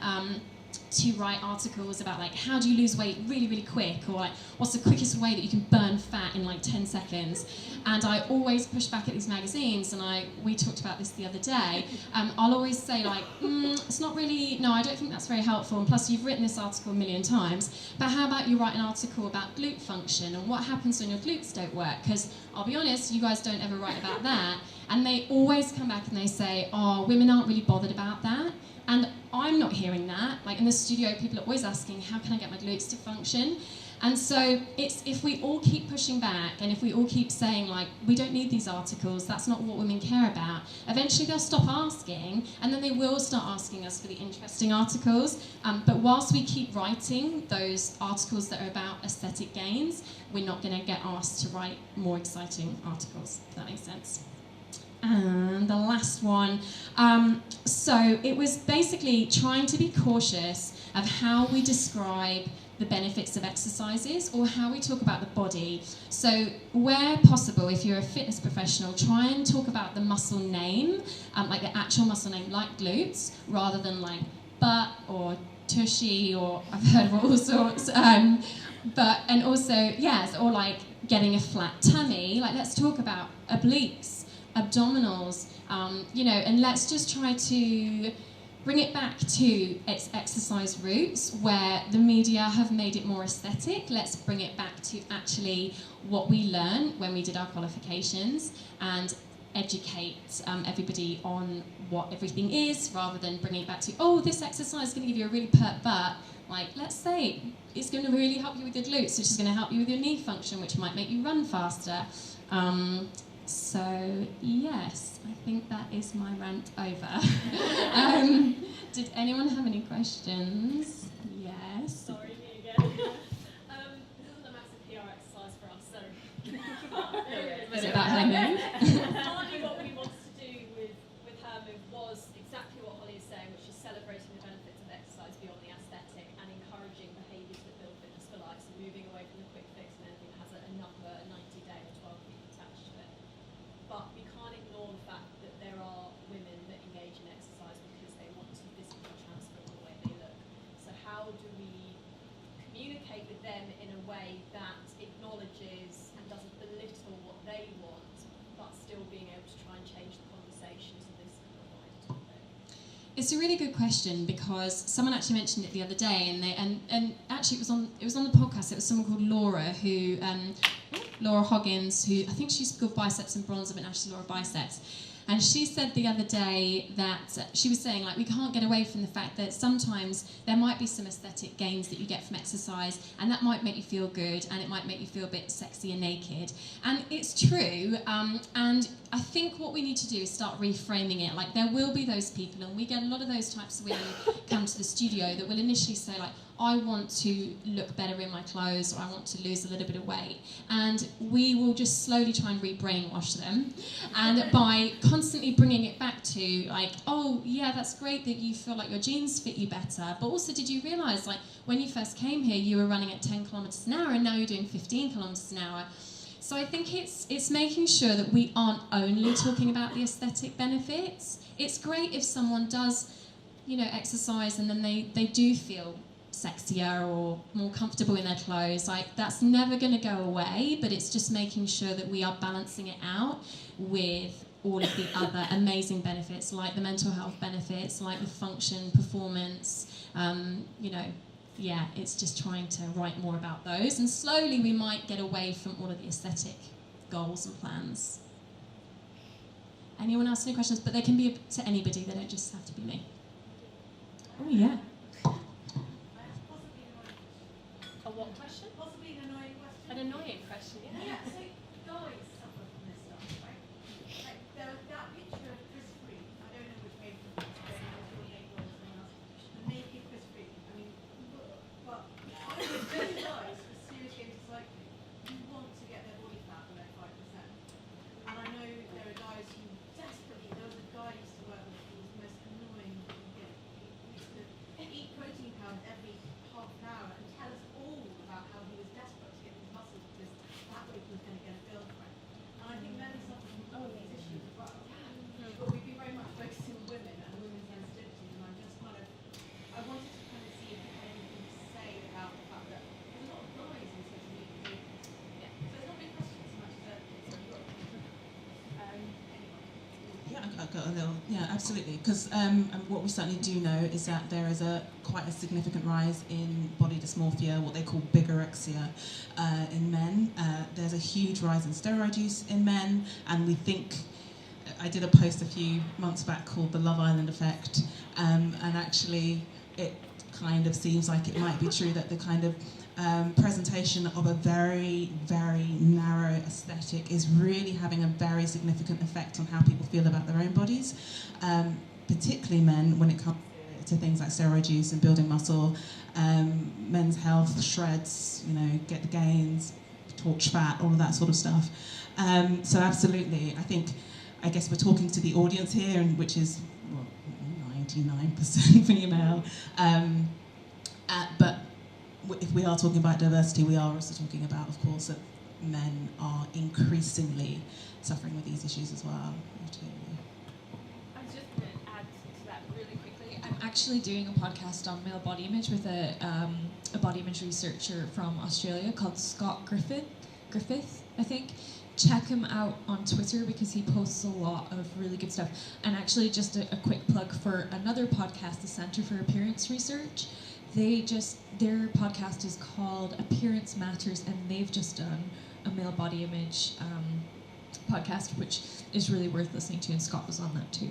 to write articles about like how do you lose weight really, really quick, or like what's the quickest way that you can burn fat in like 10 seconds. And I always push back at these magazines, and we talked about this the other day. I'll always say like, it's not really, no, I don't think that's very helpful, and plus you've written this article a million times, but how about you write an article about glute function and what happens when your glutes don't work? Because I'll be honest, you guys don't ever write about that. And they always come back and they say, oh, women aren't really bothered about that. And I'm not hearing that. Like in the studio, people are always asking, how can I get my glutes to function? And so it's, if we all keep pushing back, and if we all keep saying like, we don't need these articles, that's not what women care about, eventually they'll stop asking, and then they will start asking us for the interesting articles. But whilst we keep writing those articles that are about aesthetic gains, we're not going to get asked to write more exciting articles, if that makes sense. And the last one, so it was basically trying to be cautious of how we describe the benefits of exercises or how we talk about the body. So where possible, if you're a fitness professional, try and talk about the muscle name, like the actual muscle name, like glutes, rather than like butt or tushy, or I've heard of all sorts. But, and also, yes, or like getting a flat tummy, like let's talk about obliques, abdominals, you know, and let's just try to bring it back to its exercise roots, where the media have made it more aesthetic. Let's bring it back to actually what we learned when we did our qualifications, and educate everybody on what everything is, rather than bringing it back to, oh, this exercise is going to give you a really pert butt. Like, let's say it's going to really help you with your glutes, which is going to help you with your knee function, which might make you run faster. So, yes, I think that is my rant over. Did anyone have any questions? Yes. Sorry, me again. This isn't a massive PR exercise for us, so... Is it about her move? Partly what we wanted to do with her move was exactly what Holly is saying, which is celebrating the benefits of exercise beyond the aesthetic and encouraging behaviours that build fitness for life, so moving away from the quick fix and anything that has a number, a 90-day or 12-week attached to it. But we can't ignore the fact that there are women that engage in exercise because they want to physically transform the way they look. So how do we communicate with them in a way that acknowledges and doesn't belittle what they want, but still being able to try and change the conversation to this kind of wider topic? It's a really good question, because someone actually mentioned it the other day, and actually it was on the podcast. It was someone called Laura, who Laura Hoggins, who I think she used to call biceps and bronzer, but now she's Laura Biceps. And she said the other day that she was saying, like, we can't get away from the fact that sometimes there might be some aesthetic gains that you get from exercise, and that might make you feel good, and it might make you feel a bit sexy and naked. And it's true, and I think what we need to do is start reframing it. Like, there will be those people, and we get a lot of those types of women come to the studio that will initially say, like, I want to look better in my clothes, or I want to lose a little bit of weight. And we will just slowly try and re-brainwash them. And by constantly bringing it back to, like, oh, yeah, that's great that you feel like your jeans fit you better, but also, did you realise, like, when you first came here, you were running at 10 kilometres an hour, and now you're doing 15 kilometres an hour. So I think it's making sure that we aren't only talking about the aesthetic benefits. It's great if someone does, you know, exercise and then they do feel sexier or more comfortable in their clothes. Like, that's never going to go away, but it's just making sure that we are balancing it out with all of the other amazing benefits, like the mental health benefits, like the function, performance, you know, yeah, it's just trying to write more about those, and slowly we might get away from all of the aesthetic goals and plans. Anyone else any questions? But they can be to anybody, they don't just have to be me. Oh, yeah. A what question? Possibly an annoying question. An annoying question, yeah. Yeah, so guys suffer from this stuff, right? Like that picture of Chris Free, I don't know which page it was, the naked Chris Free. I mean, but I was those guys for serious games of cycling who want to get their body fat below 5%. And I know there are guys who desperately, there was a guy I used to work with who was the most annoying thing. He used to I've got a little, yeah, absolutely. Because what we certainly do know is that there is quite a significant rise in body dysmorphia, what they call bigorexia, in men. There's a huge rise in steroid use in men, and we think, I did a post a few months back called the Love Island Effect, and actually it kind of seems like it might be true that the kind of presentation of a very, very narrow aesthetic is really having a very significant effect on how people feel about their own bodies, particularly men when it comes to things like steroid use and building muscle, men's health, shreds, get the gains, torch fat, all of that sort of stuff. So absolutely, I guess we're talking to the audience here, and which is 99% female, but if we are talking about diversity, we are also talking about, of course, that men are increasingly suffering with these issues as well. I was just going to add to that really quickly. I'm actually doing a podcast on male body image with a body image researcher from Australia called Scott Griffith, I think. Check him out on Twitter because he posts a lot of really good stuff. And actually, just a quick plug for another podcast, the Centre for Appearance Research. Their podcast is called Appearance Matters, and they've just done a male body image podcast, which is really worth listening to, and Scott was on that too.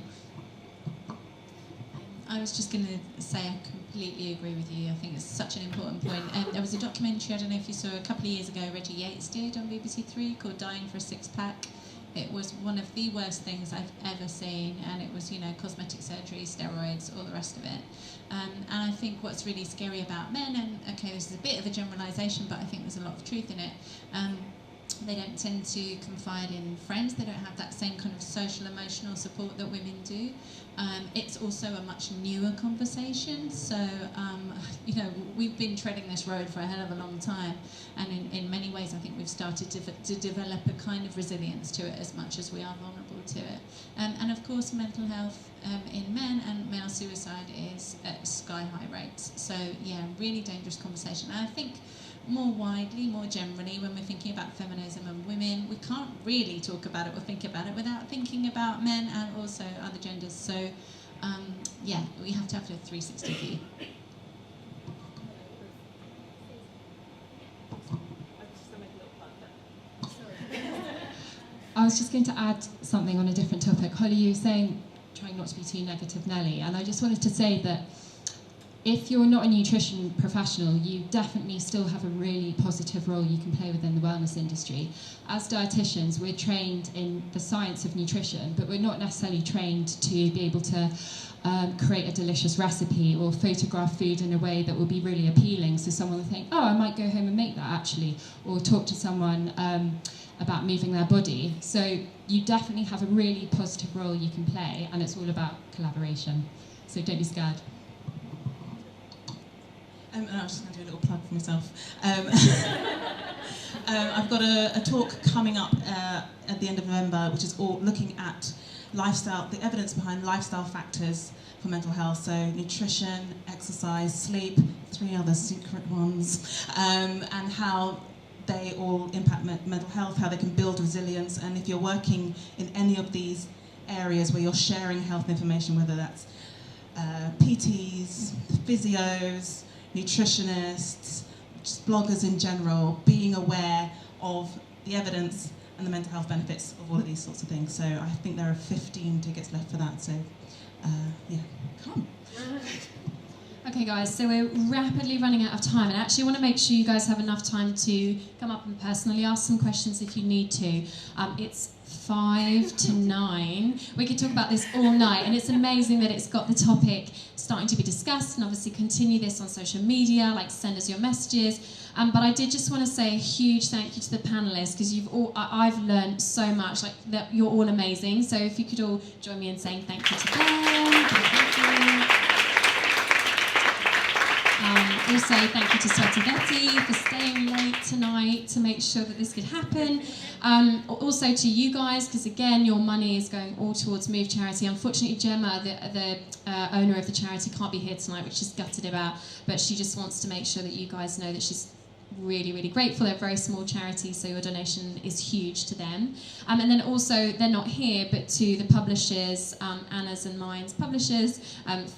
I was just going to say I completely agree with you. I think it's such an important point. There was a documentary, I don't know if you saw, a couple of years ago, Reggie Yates did on BBC Three called Dying for a Six-Pack. It was one of the worst things I've ever seen, and it was, cosmetic surgery, steroids, all the rest of it. And I think what's really scary about men, and okay, this is a bit of a generalisation, but I think there's a lot of truth in it, they don't tend to confide in friends. They don't have that same kind of social, emotional support that women do. It's also a much newer conversation. So, we've been treading this road for a hell of a long time. And in many ways, I think we've started to develop a kind of resilience to it as much as we are vulnerable to it. And of course, mental health in men and male suicide is at sky-high rates. So, yeah, really dangerous conversation. And I think more widely, more generally, when we're thinking about feminism and women, we can't really talk about it or think about it without thinking about men and also other genders. So, we have to have a 360 view. I was just going to add something on a different topic. Holly, you were saying trying not to be too negative, Nelly, and I just wanted to say that if you're not a nutrition professional, you definitely still have a really positive role you can play within the wellness industry. As dietitians, we're trained in the science of nutrition, but we're not necessarily trained to be able to create a delicious recipe or photograph food in a way that will be really appealing, so someone will think, oh, I might go home and make that actually, or talk to someone about moving their body. So you definitely have a really positive role you can play, and it's all about collaboration. So don't be scared. And I was just going to do a little plug for myself. I've got a talk coming up at the end of November, which is all looking at lifestyle, the evidence behind lifestyle factors for mental health. So nutrition, exercise, sleep, 3 other secret ones, and how they all impact mental health, how they can build resilience. And if you're working in any of these areas where you're sharing health information, whether that's PTs, physios, nutritionists, just bloggers in general, being aware of the evidence and the mental health benefits of all of these sorts of things. So I think there are 15 tickets left for that, so come. Okay guys, so we're rapidly running out of time, and I actually want to make sure you guys have enough time to come up and personally ask some questions if you need to. It's 5 to 9. We could talk about this all night, and it's amazing that it's got the topic starting to be discussed, and obviously continue this on social media, like send us your messages. But I did just want to say a huge thank you to the panelists, because I've learned so much, like that you're all amazing. So if you could all join me in saying thank you to them. Thank you. Also, thank you to Sottivetti for staying late tonight to make sure that this could happen. Also to you guys, because again, your money is going all towards Move Charity. Unfortunately, Gemma, the owner of the charity, can't be here tonight, which she's gutted about, but she just wants to make sure that you guys know that she's really, really grateful. They're a very small charity, so your donation is huge to them. And then also, they're not here, but to the publishers, Anna's and mine's publishers,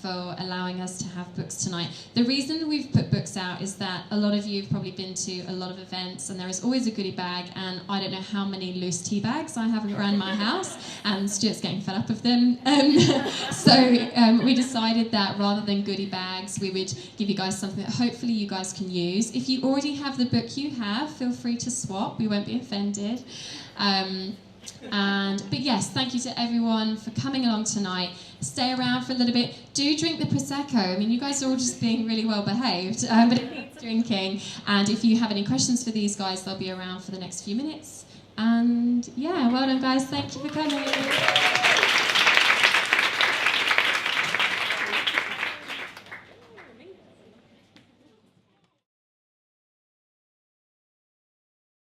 for allowing us to have books tonight. The reason we've put books out is that a lot of you have probably been to a lot of events, and there is always a goodie bag, and I don't know how many loose tea bags I have around my house, and Stuart's getting fed up of them. So we decided that rather than goodie bags, we would give you guys something that hopefully you guys can use. If you already have the book you have, feel free to swap. We won't be offended. But yes, thank you to everyone for coming along tonight. Stay around for a little bit. Do drink the Prosecco. I mean, you guys are all just being really well behaved, but it needs drinking. And if you have any questions for these guys, they'll be around for the next few minutes. And yeah, well done guys. Thank you for coming.